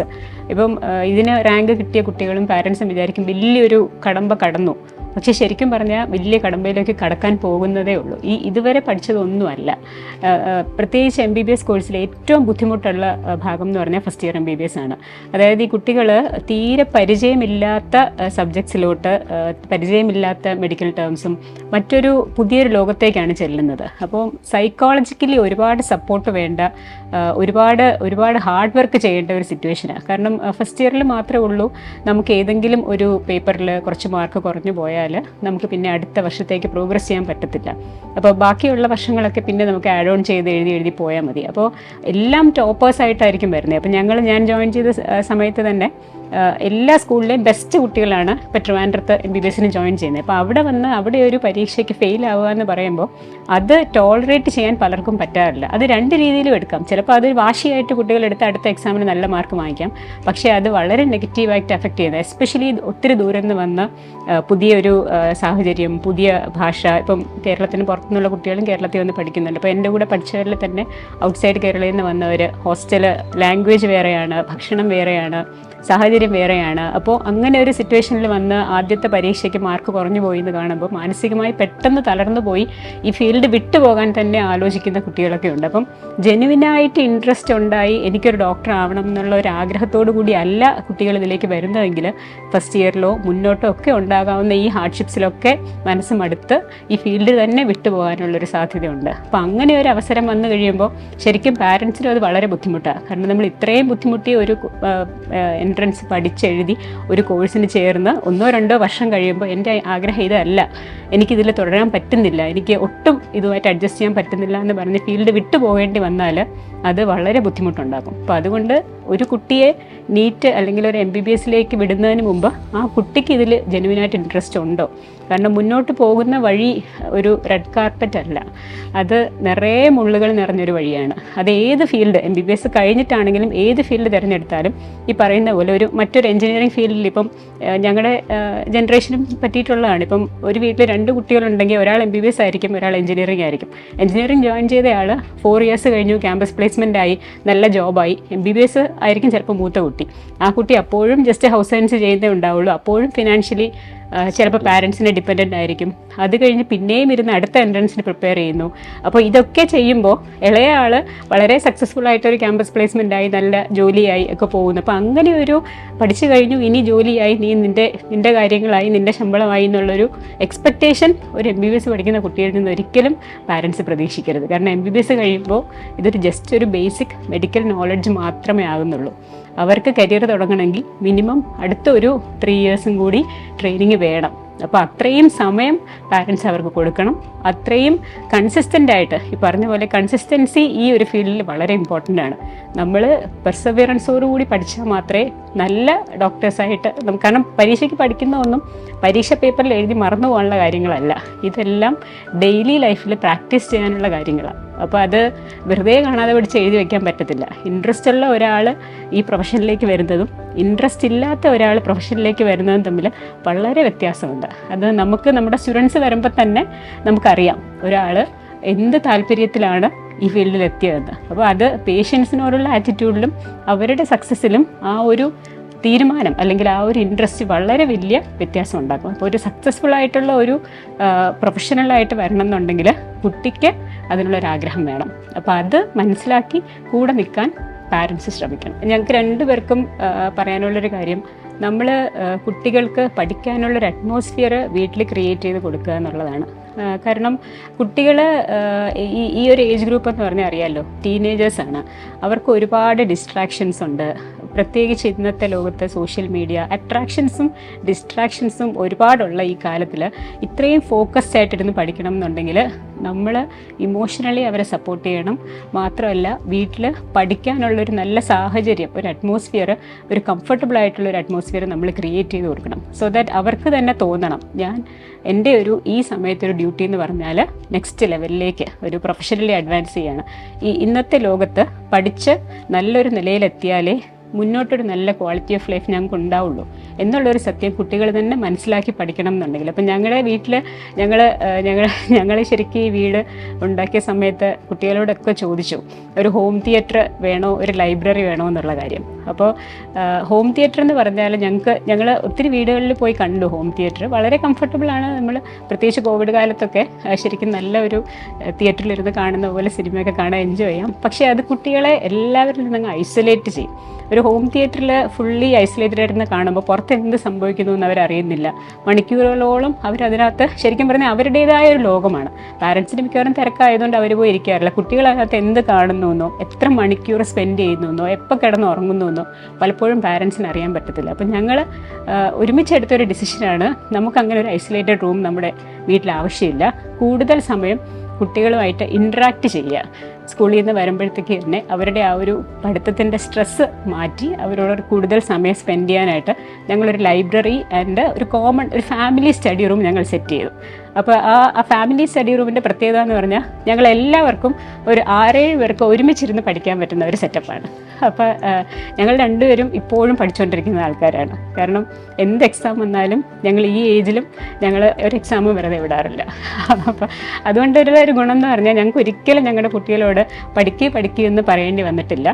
ഇപ്പം ഇതിന് റാങ്ക് കിട്ടിയ കുട്ടികളും പാരൻസും വിചാരിക്കും വലിയൊരു കടമ്പ കടന്നു. പക്ഷെ ശരിക്കും പറഞ്ഞാൽ വലിയ കടമ്പയിലേക്ക് കടക്കാൻ പോകുന്നതേ ഉള്ളൂ. ഇതുവരെ പഠിച്ചതൊന്നുമല്ല. പ്രത്യേകിച്ച് MBBS കോഴ്സിൽ ഏറ്റവും ബുദ്ധിമുട്ടുള്ള ഭാഗം എന്ന് പറഞ്ഞാൽ ഫസ്റ്റ് ഇയർ MBBS ആണ്. അതായത് ഈ കുട്ടികൾ തീരെ പരിചയമില്ലാത്ത സബ്ജക്ട്സിലോട്ട്, പരിചയമില്ലാത്ത മെഡിക്കൽ ടേംസും മറ്റൊരു പുതിയൊരു ലോകത്തേക്കാണ് ചെല്ലുന്നത്. അപ്പോൾ സൈക്കോളജിക്കലി ഒരുപാട് സപ്പോർട്ട് വേണ്ട, ഒരുപാട് ഹാർഡ് വർക്ക് ചെയ്യേണ്ട ഒരു സിറ്റുവേഷനാണ്. കാരണം ഫസ്റ്റ് ഇയറിൽ മാത്രമേ ഉള്ളൂ നമുക്ക് ഏതെങ്കിലും ഒരു പേപ്പറിൽ കുറച്ച് മാർക്ക് കുറഞ്ഞു പോയാൽ നമുക്ക് പിന്നെ അടുത്ത വർഷത്തേക്ക് പ്രോഗ്രസ് ചെയ്യാൻ പറ്റത്തില്ല. അപ്പോൾ ബാക്കിയുള്ള വർഷങ്ങളൊക്കെ പിന്നെ നമുക്ക് ആഡ് ഓൺ ചെയ്ത് എഴുതി പോയാൽ മതി. അപ്പോൾ എല്ലാം ടോപ്പേഴ്സായിട്ടായിരിക്കും വരുന്നത്. അപ്പോൾ ഞാൻ ജോയിൻ ചെയ്ത സമയത്ത് തന്നെ എല്ലാ സ്കൂളിലെയും ബെസ്റ്റ് കുട്ടികളാണ് ഇപ്പോൾ ട്രിവാൻഡ്രത്ത് MBBSന് ജോയിൻ ചെയ്യുന്നത്. അപ്പോൾ അവിടെ ഒരു പരീക്ഷയ്ക്ക് ഫെയിൽ ആവുക എന്ന് പറയുമ്പോൾ അത് ടോളറേറ്റ് ചെയ്യാൻ പലർക്കും പറ്റാറില്ല. അത് 2 രീതിയിലും എടുക്കാം. ചിലപ്പോൾ അത് വാശിയായിട്ട് കുട്ടികളെടുത്ത് അടുത്ത എക്സാമിന് നല്ല മാർക്ക് വാങ്ങിക്കാം. പക്ഷേ അത് വളരെ നെഗറ്റീവായിട്ട് എഫക്റ്റ് ചെയ്യുന്നത്, എസ്പെഷ്യലി ഒത്തിരി ദൂരം നിന്ന് വന്ന് പുതിയൊരു സാഹചര്യം, പുതിയ ഭാഷ. ഇപ്പം കേരളത്തിന് പുറത്തുനിന്നുള്ള കുട്ടികളും കേരളത്തിൽ വന്ന് പഠിക്കുന്നുണ്ട്. അപ്പോൾ എൻ്റെ കൂടെ പഠിച്ചവരിൽ തന്നെ ഔട്ട്സൈഡ് കേരളയിൽ നിന്ന് വന്നവർ, ഹോസ്റ്റല് ലാംഗ്വേജ് വേറെയാണ്, ഭക്ഷണം വേറെയാണ്, സാഹചര്യം വേറെയാണ്. അപ്പോൾ അങ്ങനെ ഒരു സിറ്റുവേഷനിൽ വന്ന് ആദ്യത്തെ പരീക്ഷയ്ക്ക് മാർക്ക് കുറഞ്ഞു പോയി എന്ന് കാണുമ്പോൾ മാനസികമായി പെട്ടെന്ന് തളർന്നു പോയി ഈ ഫീൽഡ് വിട്ടുപോകാൻ തന്നെ ആലോചിക്കുന്ന കുട്ടികളൊക്കെ ഉണ്ട്. അപ്പം ജെനുവിനായിട്ട് ഇൻട്രസ്റ്റ് ഉണ്ടായി എനിക്കൊരു ഡോക്ടർ ആവണം എന്നുള്ള ഒരു ആഗ്രഹത്തോടു കൂടി അല്ല കുട്ടികൾ ഇതിലേക്ക് വരുന്നതെങ്കിൽ ഫസ്റ്റ് ഇയറിലോ മുന്നോട്ടോ ഒക്കെ ഉണ്ടാകാവുന്ന ഈ ഹാർഡ്ഷിപ്സിലൊക്കെ മനസ്സ് മടുത്ത് ഈ ഫീൽഡ് തന്നെ വിട്ടുപോകാനുള്ളൊരു സാധ്യതയുണ്ട്. അപ്പോൾ അങ്ങനെ ഒരു അവസരം വന്നു കഴിയുമ്പോൾ ശരിക്കും പാരൻസിനും അത് വളരെ ബുദ്ധിമുട്ടാണ്. കാരണം നമ്മൾ ഇത്രയും ബുദ്ധിമുട്ടി ഒരു എൻട്രൻസ് പഠിച്ചെഴുതി ഒരു കോഴ്സിന് ചേർന്ന് 1-2 വർഷം കഴിയുമ്പോൾ എൻ്റെ ആഗ്രഹം ഇതല്ല, എനിക്കിതിൽ തുടരാൻ പറ്റുന്നില്ല, എനിക്ക് ഒട്ടും ഇതുമായിട്ട് അഡ്ജസ്റ്റ് ചെയ്യാൻ പറ്റുന്നില്ല എന്ന് പറഞ്ഞ് ഫീൽഡ് വിട്ടു പോകേണ്ടി വന്നാൽ അത് വളരെ ബുദ്ധിമുട്ടുണ്ടാകും. അപ്പോൾ അതുകൊണ്ട് ഒരു കുട്ടിയെ നീറ്റ് അല്ലെങ്കിൽ ഒരു MBBSലേക്ക് വിടുന്നതിന് മുമ്പ് ആ കുട്ടിക്ക് ഇതിൽ ജെനുവിനായിട്ട് ഇൻട്രസ്റ്റ് ഉണ്ടോ? കാരണം മുന്നോട്ട് പോകുന്ന വഴി ഒരു റെഡ് കാർപ്പറ്റ് അല്ല, അത് നിറയെ മുള്ളുകൾ നിറഞ്ഞൊരു വഴിയാണ്. അത് ഏത് ഫീൽഡ്, MBBS കഴിഞ്ഞിട്ടാണെങ്കിലും ഏത് ഫീൽഡ് തിരഞ്ഞെടുത്താലും ഈ പറയുന്ന പോലെ മറ്റൊരു എഞ്ചിനീയറിംഗ് ഫീൽഡിൽ ഇപ്പം ഞങ്ങളുടെ ജനറേഷനും പറ്റിയിട്ടുള്ളതാണ്. ഇപ്പം ഒരു വീട്ടിൽ 2 കുട്ടികളുണ്ടെങ്കിൽ ഒരാൾ MBBS ആയിരിക്കും, ഒരാൾ എഞ്ചിനീയറിംഗ് ആയിരിക്കും. എഞ്ചിനീയറിംഗ് ജോയിൻ ചെയ്ത ആൾ 4 ഇയേഴ്സ് കഴിഞ്ഞു, ക്യാമ്പസ് പ്ലേസ്മെൻ്റ് ആയി, നല്ല ജോബായി. MBBS ആയിരിക്കും ചിലപ്പോൾ മൂത്ത കുട്ടി. ആ കുട്ടി അപ്പോഴും ജസ്റ്റ് ഹൗസ് സയൻസ് ചെയ്യുന്നേ ഉണ്ടാവുള്ളൂ. അപ്പോഴും ഫിനാൻഷ്യലി ചിലപ്പോൾ പാരൻസിനെ ഡിപ്പെൻഡൻ്റ് ആയിരിക്കും. അത് കഴിഞ്ഞ് പിന്നെയും ഇരുന്ന് അടുത്ത എൻട്രൻസിന് പ്രിപ്പയർ ചെയ്യുന്നു. അപ്പോൾ ഇതൊക്കെ ചെയ്യുമ്പോൾ ഇളയ ആൾ വളരെ സക്സസ്ഫുൾ ആയിട്ടൊരു ക്യാമ്പസ് പ്ലേസ്മെൻ്റ് ആയി, നല്ല ജോലിയായി ഒക്കെ പോകുന്നു. അപ്പോൾ അങ്ങനെ ഒരു പഠിച്ചു കഴിഞ്ഞു, ഇനി ജോലിയായി, നീ നിൻ്റെ കാര്യങ്ങളായി, നിൻ്റെ ശമ്പളമായി എന്നുള്ളൊരു എക്സ്പെക്റ്റേഷൻ ഒരു MBBS പഠിക്കുന്ന കുട്ടിയിൽ നിന്ന് ഒരിക്കലും പാരൻസ് പ്രതീക്ഷിക്കരുത്. കാരണം MBBS കഴിയുമ്പോൾ ഇതൊരു ജസ്റ്റ് ഒരു ബേസിക് മെഡിക്കൽ നോളജ് മാത്രമേ ആകുന്നുള്ളൂ. അവർക്ക് കരിയർ തുടങ്ങണമെങ്കിൽ മിനിമം അടുത്ത ഒരു 3 ഇയേഴ്സും കൂടി ട്രെയിനിങ് വേണം. അപ്പോൾ അത്രയും സമയം പാരൻസ് അവർക്ക് കൊടുക്കണം. അത്രയും കൺസിസ്റ്റൻ്റ് ആയിട്ട്, ഈ പറഞ്ഞ പോലെ കൺസിസ്റ്റൻസി ഈ ഒരു ഫീൽഡിൽ വളരെ ഇമ്പോർട്ടൻ്റ് ആണ്. നമ്മൾ പെർസെവറൻസോടുകൂടി പഠിച്ചാൽ മാത്രമേ നല്ല ഡോക്ടേഴ്സായിട്ട് നമുക്ക്, കാരണം പരീക്ഷയ്ക്ക് പഠിക്കുന്ന ഒന്നും പരീക്ഷ പേപ്പറിൽ എഴുതി മറന്നു പോകാനുള്ള കാര്യങ്ങളല്ല. ഇതെല്ലാം ഡെയിലി ലൈഫിൽ പ്രാക്ടീസ് ചെയ്യാനുള്ള കാര്യങ്ങളാണ്. അപ്പോൾ അത് വെറുതെ കാണാതെ പഠിച്ച് എഴുതി വയ്ക്കാൻ പറ്റത്തില്ല. ഇൻട്രസ്റ്റ് ഉള്ള ഒരാൾ ഈ പ്രൊഫഷനിലേക്ക് വരുന്നതും ഇൻട്രസ്റ്റ് ഇല്ലാത്ത ഒരാൾ പ്രൊഫഷനിലേക്ക് വരുന്നതും തമ്മിൽ വളരെ വ്യത്യാസമുണ്ട്. അത് നമുക്ക് നമ്മുടെ സ്റ്റുഡൻസ് വരുമ്പോൾ തന്നെ നമുക്കറിയാം ഒരാൾ എന്ത് താല്പര്യത്തിലാണ് ഈ ഫീൽഡിൽ എത്തിയതെന്ന്. അപ്പോൾ അത് പേഷ്യൻസിനോടുള്ള ആറ്റിറ്റ്യൂഡിലും അവരുടെ സക്സസ്സിലും ആ ഒരു തീരുമാനം അല്ലെങ്കിൽ ആ ഒരു ഇൻട്രസ്റ്റ് വളരെ വലിയ വ്യത്യാസം ഉണ്ടാക്കും. അപ്പോൾ ഒരു സക്സസ്ഫുൾ ആയിട്ടുള്ള ഒരു പ്രൊഫഷണലായിട്ട് വരണം എന്നുണ്ടെങ്കിൽ കുട്ടിക്ക് അതിനുള്ളൊരാഗ്രഹം വേണം. അപ്പോൾ അത് മനസ്സിലാക്കി കൂടെ നിൽക്കാൻ പാരൻസ് ശ്രമിക്കണം. ഞങ്ങൾക്ക് രണ്ടുപേർക്കും പറയാനുള്ളൊരു കാര്യം, നമ്മൾ കുട്ടികൾക്ക് പഠിക്കാനുള്ളൊരു അറ്റ്മോസ്ഫിയർ വീട്ടിൽ ക്രിയേറ്റ് ചെയ്ത് കൊടുക്കുക എന്നുള്ളതാണ്. കാരണം കുട്ടികൾ ഈ ഒരു ഏജ് ഗ്രൂപ്പ് എന്ന് പറഞ്ഞാൽ അറിയാമല്ലോ, ടീനേജേഴ്സാണ്. അവർക്ക് ഒരുപാട് ഡിസ്ട്രാക്ഷൻസ് ഉണ്ട്. പ്രത്യേകിച്ച് ഇന്നത്തെ ലോകത്ത് സോഷ്യൽ മീഡിയ അട്രാക്ഷൻസും ഡിസ്ട്രാക്ഷൻസും ഒരുപാടുള്ള ഈ കാലത്തിൽ ഇത്രയും ഫോക്കസ്ഡ് ആയിട്ടിരുന്ന് പഠിക്കണം എന്നുണ്ടെങ്കിൽ നമ്മൾ ഇമോഷണലി അവരെ സപ്പോർട്ട് ചെയ്യണം. മാത്രമല്ല വീട്ടിൽ പഠിക്കാനുള്ളൊരു നല്ല സാഹചര്യം, ഒരു അറ്റ്മോസ്ഫിയർ, ഒരു കംഫർട്ടബിൾ ആയിട്ടുള്ളൊരു അറ്റ്മോസ്ഫിയർ നമ്മൾ ക്രിയേറ്റ് ചെയ്ത് കൊടുക്കണം. സോ ദാറ്റ് അവർക്ക് തന്നെ തോന്നണം, ഞാൻ എൻ്റെ ഈ സമയത്തൊരു ഡ്യൂട്ടി എന്ന് പറഞ്ഞാൽ നെക്സ്റ്റ് ലെവലിലേക്ക് ഒരു പ്രൊഫഷണലി അഡ്വാൻസ് ചെയ്യാണ്. ഇന്നത്തെ ലോകത്ത് പഠിച്ച് നല്ലൊരു നിലയിലെത്തിയാലേ മുന്നോട്ടൊരു നല്ല ക്വാളിറ്റി ഓഫ് ലൈഫ് ഞങ്ങൾക്ക് ഉണ്ടാവുള്ളൂ എന്നുള്ളൊരു സത്യം കുട്ടികൾ തന്നെ മനസ്സിലാക്കി പഠിക്കണം എന്നുണ്ടെങ്കിൽ. അപ്പം ഞങ്ങളുടെ വീട്ടിൽ ഞങ്ങൾ ശരിക്കും ഈ വീട് ഉണ്ടാക്കിയ സമയത്ത് കുട്ടികളോടൊക്കെ ചോദിച്ചു, ഒരു ഹോം തിയേറ്റർ വേണോ, ഒരു ലൈബ്രറി വേണോ എന്നുള്ള കാര്യം. അപ്പോൾ ഹോം തിയേറ്റർ എന്ന് പറഞ്ഞാൽ ഞങ്ങൾ ഒത്തിരി വീടുകളിൽ പോയി കണ്ടു. ഹോം തിയേറ്റർ വളരെ കംഫർട്ടബിളാണ്. നമ്മൾ പ്രത്യേകിച്ച് കോവിഡ് കാലത്തൊക്കെ ശരിക്കും നല്ല ഒരു തിയേറ്ററിലിരുന്ന് കാണുന്ന പോലെ സിനിമയൊക്കെ കാണാൻ എൻജോയ് ചെയ്യാം. പക്ഷേ അത് കുട്ടികളെ എല്ലാവരിൽ നിന്നും ഐസൊലേറ്റ് ചെയ്യും. ഒരു ഹോം തിയേറ്ററിൽ ഫുള്ളി ഐസൊലേറ്റഡ് ആയിരുന്ന് കാണുമ്പോൾ പുറത്ത് എന്ത് സംഭവിക്കുന്നു എന്ന് അവരറിയുന്നില്ല. മണിക്കൂറുകളോളം അവരതിനകത്ത് ശരിക്കും പറഞ്ഞാൽ അവരുടേതായ ഒരു ലോകമാണ്. പാരൻസിന് മിക്കവാറും തിരക്കായതുകൊണ്ട് അവർ പോയി ഇരിക്കാറില്ല. കുട്ടികളതിനകത്ത് എന്ത് കാണുന്നു, എത്ര മണിക്കൂർ സ്പെൻഡ് ചെയ്യുന്നു, എപ്പോൾ കിടന്ന് ഉറങ്ങുന്നു, പലപ്പോഴും പാരൻസിന് അറിയാൻ പറ്റത്തില്ല. അപ്പം ഞങ്ങൾ ഒരുമിച്ചെടുത്തൊരു ഡിസിഷനാണ്, നമുക്കങ്ങനെ ഒരു ഐസൊലേറ്റഡ് റൂം നമ്മുടെ വീട്ടിൽ ആവശ്യമില്ല. കൂടുതൽ സമയം കുട്ടികളുമായിട്ട് ഇൻട്രാക്ട് ചെയ്യുക. സ്കൂളിൽ നിന്ന് വരുമ്പോഴത്തേക്ക് തന്നെ അവരുടെ ആ ഒരു പഠിത്തത്തിൻ്റെ സ്ട്രെസ്സ് മാറ്റി അവരോട് കൂടുതൽ സമയം സ്പെൻഡ് ചെയ്യാനായിട്ട് ഞങ്ങളൊരു ലൈബ്രറി ആൻഡ് ഒരു ഫാമിലി സ്റ്റഡി റൂം ഞങ്ങൾ സെറ്റ് ചെയ്തു. അപ്പോൾ ആ ഫാമിലി സ്റ്റഡി റൂമിൻ്റെ പ്രത്യേകത എന്ന് പറഞ്ഞാൽ ഞങ്ങളെല്ലാവർക്കും ഒരു 6-7 പേർക്ക് ഒരുമിച്ചിരുന്ന് പഠിക്കാൻ പറ്റുന്ന ഒരു സെറ്റപ്പാണ്. അപ്പോൾ ഞങ്ങൾ രണ്ടുപേരും ഇപ്പോഴും പഠിച്ചുകൊണ്ടിരിക്കുന്ന ആൾക്കാരാണ്. കാരണം എന്ത് എക്സാം വന്നാലും ഞങ്ങൾ ഈ ഏജിലും ഞങ്ങൾ ഒരു എക്സാമും വെറുതെ വിടാറില്ല. അപ്പോൾ അതുകൊണ്ടൊരു ഗുണം എന്ന് പറഞ്ഞാൽ ഞങ്ങൾക്ക് ഒരിക്കലും ഞങ്ങളുടെ കുട്ടികളോട് പഠിക്കുക എന്ന് പറയേണ്ടി വന്നിട്ടില്ല.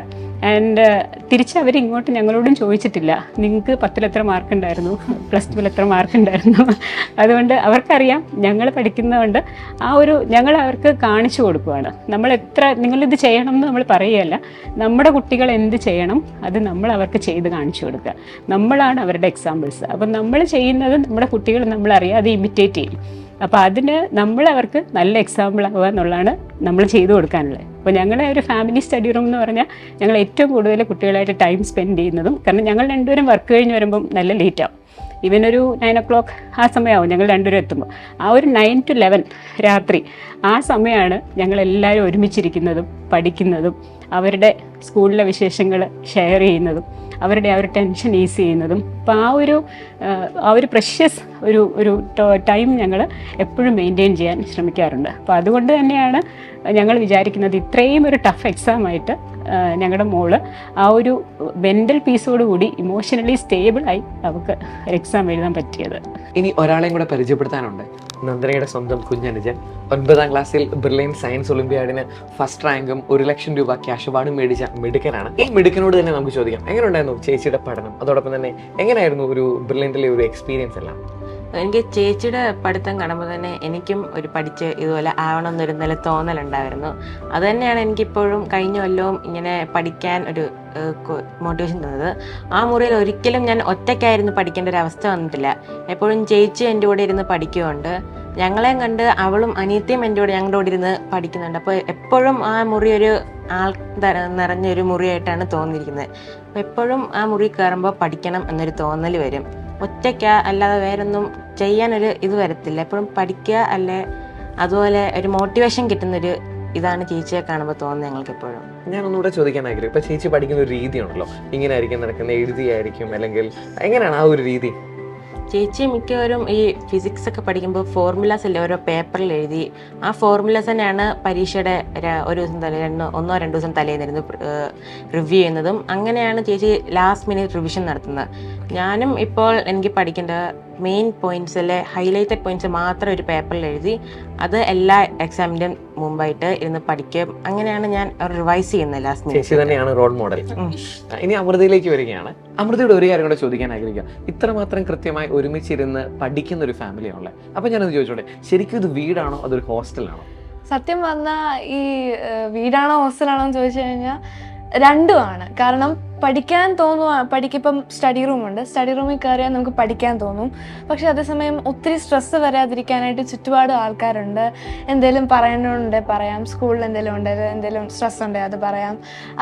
ആൻഡ് തിരിച്ച് അവരിങ്ങോട്ട് ഞങ്ങളോടും ചോദിച്ചിട്ടില്ല, നിങ്ങൾക്ക് 10ൽ എത്ര മാർക്ക് ഉണ്ടായിരുന്നു, +2 എത്ര മാർക്ക് ഉണ്ടായിരുന്നു. അതുകൊണ്ട് അവർക്കറിയാം ഞങ്ങൾ പഠിക്കുന്നതുകൊണ്ട് ഞങ്ങൾ അവർക്ക് കാണിച്ചു കൊടുക്കുകയാണ്. നിങ്ങളിത് ചെയ്യണം എന്ന് നമ്മൾ പറയുകയല്ല, നമ്മുടെ കുട്ടികൾ എന്ത് ചെയ്യണം അത് നമ്മൾ അവർക്ക് ചെയ്ത് കാണിച്ചു കൊടുക്കുക. നമ്മളാണ് അവരുടെ എക്സാമ്പിൾസ്. അപ്പം നമ്മൾ ചെയ്യുന്നത് നമ്മുടെ കുട്ടികൾ നമ്മളറിയാതെ ഇമിറ്റേറ്റ് ചെയ്യും. അപ്പോൾ അതിന് അവർക്ക് നല്ല എക്സാമ്പിൾ ആവുക എന്നുള്ളതാണ് നമ്മൾ ചെയ്തു കൊടുക്കാനുള്ളത്. അപ്പോൾ ഞങ്ങളുടെ ഒരു ഫാമിലി സ്റ്റഡി റൂം എന്ന് പറഞ്ഞാൽ ഞങ്ങൾ ഏറ്റവും കൂടുതൽ കുട്ടികളായിട്ട് ടൈം സ്പെൻഡ് ചെയ്യുന്നതും, കാരണം ഞങ്ങൾ രണ്ടുപേരും വർക്ക് കഴിഞ്ഞ് വരുമ്പം നല്ല ലേറ്റാവും. ഇവനൊരു 9 o'clock ആ സമയമാവും ഞങ്ങൾ രണ്ടുപേരും എത്തുമ്പോൾ. ആ ഒരു 9 to 11 രാത്രി ആ സമയമാണ് ഞങ്ങളെല്ലാവരും ഒരുമിച്ചിരിക്കുന്നതും പഠിക്കുന്നതും അവരുടെ സ്കൂളിലെ വിശേഷങ്ങൾ ഷെയർ ചെയ്യുന്നതും അവരുടെ ആ ഒരു ടെൻഷൻ ഈസ് ചെയ്യുന്നതും. അപ്പോൾ ആ ഒരു പ്രഷ്യസ് ഒരു ടൈം ഞങ്ങൾ എപ്പോഴും മെയിൻറ്റെയിൻ ചെയ്യാൻ ശ്രമിക്കാറുണ്ട്. അപ്പോൾ അതുകൊണ്ട് തന്നെയാണ് ഞങ്ങൾ വിചാരിക്കുന്നത് ഇത്രയും ഒരു ടഫ് എക്സാമായിട്ട് ഞങ്ങളുടെ മോള് ആ ഒരു മെൻ്റൽ പീസോടുകൂടി ഇമോഷണലി സ്റ്റേബിളായി അവൾക്ക് എക്സാം എഴുതാൻ പറ്റിയത്. ഇനി ഒരാളെയും കൂടെ പരിചയപ്പെടുത്താനുണ്ട്. നന്ദനയുടെ സ്വന്തം കുഞ്ഞനുജൻ 9ാം ക്ലാസ്സിൽ ബ്രില്യൻ സയൻസ് ഒളിമ്പ്യാഡിന് ഫസ്റ്റ് റാങ്കും 1 ലക്ഷം രൂപ ക്യാഷ് അവാർഡും മേടിച്ച മിടുക്കനാണ്. ഈ മിടുക്കനോട് തന്നെ നമുക്ക് ചോദിക്കാം, എങ്ങനെ ഉണ്ടായിരുന്നു ചേച്ചിയുടെ പഠനം, അതോടൊപ്പം തന്നെ എങ്ങനെയായിരുന്നു ഒരു ബ്രില്യൻറ്റിലെ ഒരു എക്സ്പീരിയൻസ് എല്ലാം? എനിക്ക് ചേച്ചിയുടെ പഠിത്തം കാണുമ്പോൾ തന്നെ എനിക്കും ഒരു പഠിച്ച് ഇതുപോലെ ആവണമെന്നൊരു നല്ല തോന്നലുണ്ടായിരുന്നു. അതുതന്നെയാണ് എനിക്കിപ്പോഴും കഴിഞ്ഞ കൊല്ലവും ഇങ്ങനെ പഠിക്കാൻ ഒരു മോട്ടിവേഷൻ തന്നത്. ആ മുറിയിൽ ഒരിക്കലും ഞാൻ ഒറ്റയ്ക്കായിരുന്നു പഠിക്കേണ്ട ഒരു അവസ്ഥ വന്നിട്ടില്ല. എപ്പോഴും ചേച്ചി എൻ്റെ കൂടെ ഇരുന്ന് പഠിക്കുന്നുണ്ട്. ഞങ്ങളെയും കണ്ട് അവളും അനിയത്തിയും എൻ്റെ കൂടെ ഞങ്ങളുടെ കൂടെ ഇരുന്ന് പഠിക്കുന്നുണ്ട്. അപ്പോൾ എപ്പോഴും ആ മുറി ഒരു ആൾ നിറഞ്ഞൊരു മുറിയായിട്ടാണ് തോന്നിയിരിക്കുന്നത്. അപ്പോൾ എപ്പോഴും ആ മുറി കയറുമ്പോൾ പഠിക്കണം എന്നൊരു തോന്നൽ വരും. ഒറ്റയ്ക്ക അല്ലാതെ വേറൊന്നും ചെയ്യാനൊരു ഇത് വരത്തില്ല. എപ്പോഴും പഠിക്കുക അല്ലെ അതുപോലെ ഒരു മോട്ടിവേഷൻ കിട്ടുന്നൊരു ഇതാണ് ചേച്ചിയെ കാണുമ്പോൾ തോന്നുന്നത് ഞങ്ങൾക്ക് എപ്പോഴും. ഞാൻ ഒന്നുകൂടെ ചോദിക്കാൻ ആഗ്രഹം, ഇപ്പൊ ചേച്ചി പഠിക്കുന്ന ഒരു രീതിയാണല്ലോ, ഇങ്ങനെ ആയിരിക്കും നടക്കുന്ന, എഴുതിയായിരിക്കും, അല്ലെങ്കിൽ എങ്ങനെയാണ് ആ ഒരു രീതി? ചേച്ചി മിക്കവരും ഈ ഫിസിക്സ് ഒക്കെ പഠിക്കുമ്പോൾ ഫോർമുലാസ് അല്ലേ ഓരോ പേപ്പറിൽ എഴുതി, ആ ഫോർമുലാസ് തന്നെയാണ് പരീക്ഷയുടെ ഒരു ദിവസം ഒന്നോ രണ്ടോ ദിവസം തലേന്നിരുന്ന് റിവ്യൂ ചെയ്യുന്നതും. അങ്ങനെയാണ് ചേച്ചി ലാസ്റ്റ് മിനിറ്റ് റിവിഷൻ നടത്തുന്നത്. ഞാനും ഇപ്പോൾ എനിക്ക് പഠിക്കേണ്ട മെയിൻ പോയിന്റ്സ് അല്ലെ ഹൈലൈറ്റഡ് പോയിന്റ്സ് മാത്രം ഒരു പേപ്പറിൽ എഴുതി അത് എല്ലാ എക്സാമിൻ്റെ മുമ്പായിട്ട് ഇരുന്ന് പഠിക്കും. അങ്ങനെയാണ് ഞാൻ റിവൈസ് ചെയ്യുന്നത് ലാസ്റ്റ് മിനിറ്റ്. ചേച്ചി തന്നെയാണ് റോൾ മോഡൽ. ഇനി അമൃതയിലേക്ക് വരികയാണ്. അമൃതയുടെ ഒരു കാര്യം കൂടെ ചോദിക്കാൻ ആഗ്രഹിക്കുക. ഇത്രമാത്രം കൃത്യമായി ഒരുമിച്ചിരുന്ന് പഠിക്കുന്ന ഒരു ഫാമിലിയാണല്ലേ. അപ്പൊ ഞാനത് ചോദിച്ചോട്ടെ, ശരിക്കും ഇത് വീടാണോ അതൊരു ഹോസ്റ്റലാണോ? സത്യം പറഞ്ഞാൽ ഈ വീടാണോ ഹോസ്റ്റലാണോ എന്ന് ചോദിച്ചു കഴിഞ്ഞാൽ രണ്ടുമാണ്. കാരണം പഠിക്കാൻ പഠിക്കിപ്പം സ്റ്റഡി റൂമുണ്ട്, സ്റ്റഡി റൂമിൽ കയറിയാൽ നമുക്ക് പഠിക്കാൻ തോന്നും. പക്ഷെ അതേസമയം ഒത്തിരി സ്ട്രെസ്സ് വരാതിരിക്കാനായിട്ട് ചുറ്റുപാട് ആൾക്കാരുണ്ട്. എന്തെങ്കിലും പറയണമെന്നുണ്ട് പറയാം, സ്കൂളിൽ എന്തെങ്കിലും ഉണ്ടെങ്കിൽ എന്തെങ്കിലും സ്ട്രെസ് ഉണ്ടെങ്കിൽ അത് പറയാം.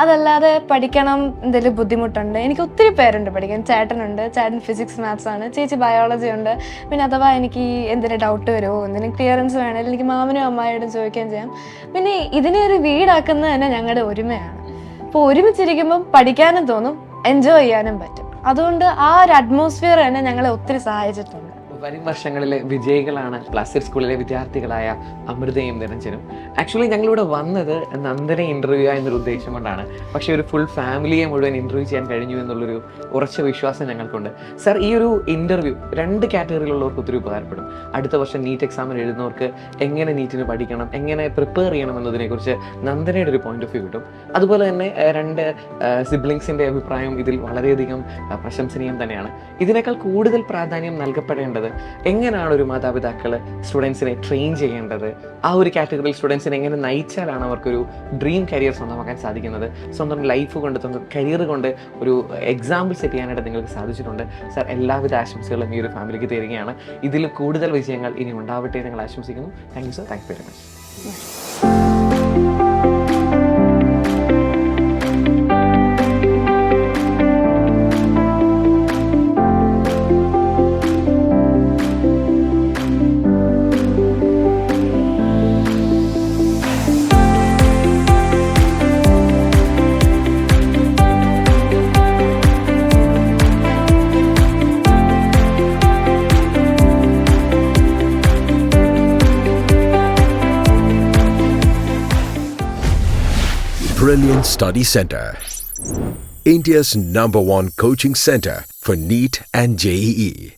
അതല്ലാതെ പഠിക്കണം എന്തെങ്കിലും ബുദ്ധിമുട്ടുണ്ട്, എനിക്ക് ഒത്തിരി പേരുണ്ട് പഠിക്കാൻ. ചേട്ടനുണ്ട്, ചേട്ടൻ ഫിസിക്സ് മാത്സ് ആണ്, ചേച്ചി ബയോളജി ഉണ്ട്. പിന്നെ അഥവാ എനിക്ക് എന്തെങ്കിലും ഡൗട്ട് വരുമോ, എന്തെങ്കിലും ക്ലിയറൻസ് വേണമെങ്കിൽ എനിക്ക് മാമനും അമ്മായോടും ചോദിക്കുകയും ചെയ്യാം. പിന്നെ ഇതിനെ ഒരു വീടാക്കുന്നത് തന്നെ ഞങ്ങളുടെ ഒരുമയാണ്. അപ്പോൾ ഒരുമിച്ചിരിക്കുമ്പം പഠിക്കാനും തോന്നും, എൻജോയ് ചെയ്യാനും പറ്റും. അതുകൊണ്ട് ആ ഒരു അറ്റ്മോസ്ഫിയർ തന്നെ ഞങ്ങളെ ഒത്തിരി സഹായിച്ചിട്ടുണ്ട്. വരും വർഷങ്ങളിലെ വിജയികളാണ് പ്ലാസിഡ് സ്കൂളിലെ വിദ്യാർത്ഥികളായ അമൃതയും നിരഞ്ജനും. ആക്ച്വലി ഞങ്ങളിവിടെ വന്നത് നന്ദനെ ഇൻ്റർവ്യൂ എന്നൊരു ഉദ്ദേശം കൊണ്ടാണ്. പക്ഷേ ഒരു ഫുൾ ഫാമിലിയെ മുഴുവൻ ഇൻ്റർവ്യൂ ചെയ്യാൻ കഴിഞ്ഞു എന്നുള്ളൊരു ഉറച്ച വിശ്വാസം ഞങ്ങൾക്കുണ്ട്. സർ, ഈ ഒരു ഇൻ്റർവ്യൂ 2 കാറ്റഗറിയിലുള്ളവർക്ക് ഒത്തിരി ഉപകാരപ്പെടും. അടുത്ത വർഷം നീറ്റ് എക്സാമിന് എഴുതുന്നവർക്ക് എങ്ങനെ നീറ്റിന് പഠിക്കണം, എങ്ങനെ പ്രിപ്പയർ ചെയ്യണം എന്നതിനെക്കുറിച്ച് നന്ദനയുടെ ഒരു പോയിന്റ് ഓഫ് വ്യൂ കിട്ടും. അതുപോലെ തന്നെ 2 സിബ്ലിങ്സിൻ്റെ അഭിപ്രായം ഇതിൽ വളരെയധികം പ്രശംസനീയം തന്നെയാണ്. ഇതിനേക്കാൾ കൂടുതൽ പ്രാധാന്യം നൽകപ്പെടേണ്ടത് എങ്ങനെയാണ് ഒരു മാതാപിതാക്കൾ സ്റ്റുഡൻസിനെ ട്രെയിൻ ചെയ്യേണ്ടത്, ആ ഒരു കാറ്റഗറിയിൽ സ്റ്റുഡൻസിനെ എങ്ങനെ നയിച്ചാലാണ് അവർക്കൊരു ഡ്രീം കരിയർ സ്വന്തമാക്കാൻ സാധിക്കുന്നത്, സ്വന്തം ലൈഫ് കൊണ്ട് സ്വന്തം കരിയർ കൊണ്ട് ഒരു എക്സാമ്പിൾ സെറ്റ് ചെയ്യാനായിട്ട് നിങ്ങൾക്ക് സാധിച്ചിട്ടുണ്ട്. സർ, എല്ലാവിധ ആശംസകളും ഈ ഒരു ഫാമിലിക്ക് തരികയാണ്. ഇതിൽ കൂടുതൽ വിജയങ്ങൾ ഇനി ഉണ്ടാവട്ടെ എന്ന് ഞങ്ങൾ ആശംസിക്കുന്നു. Thank you sir, thank you very much. Brilliant Study Center, India's #1 coaching center for NEET and JEE.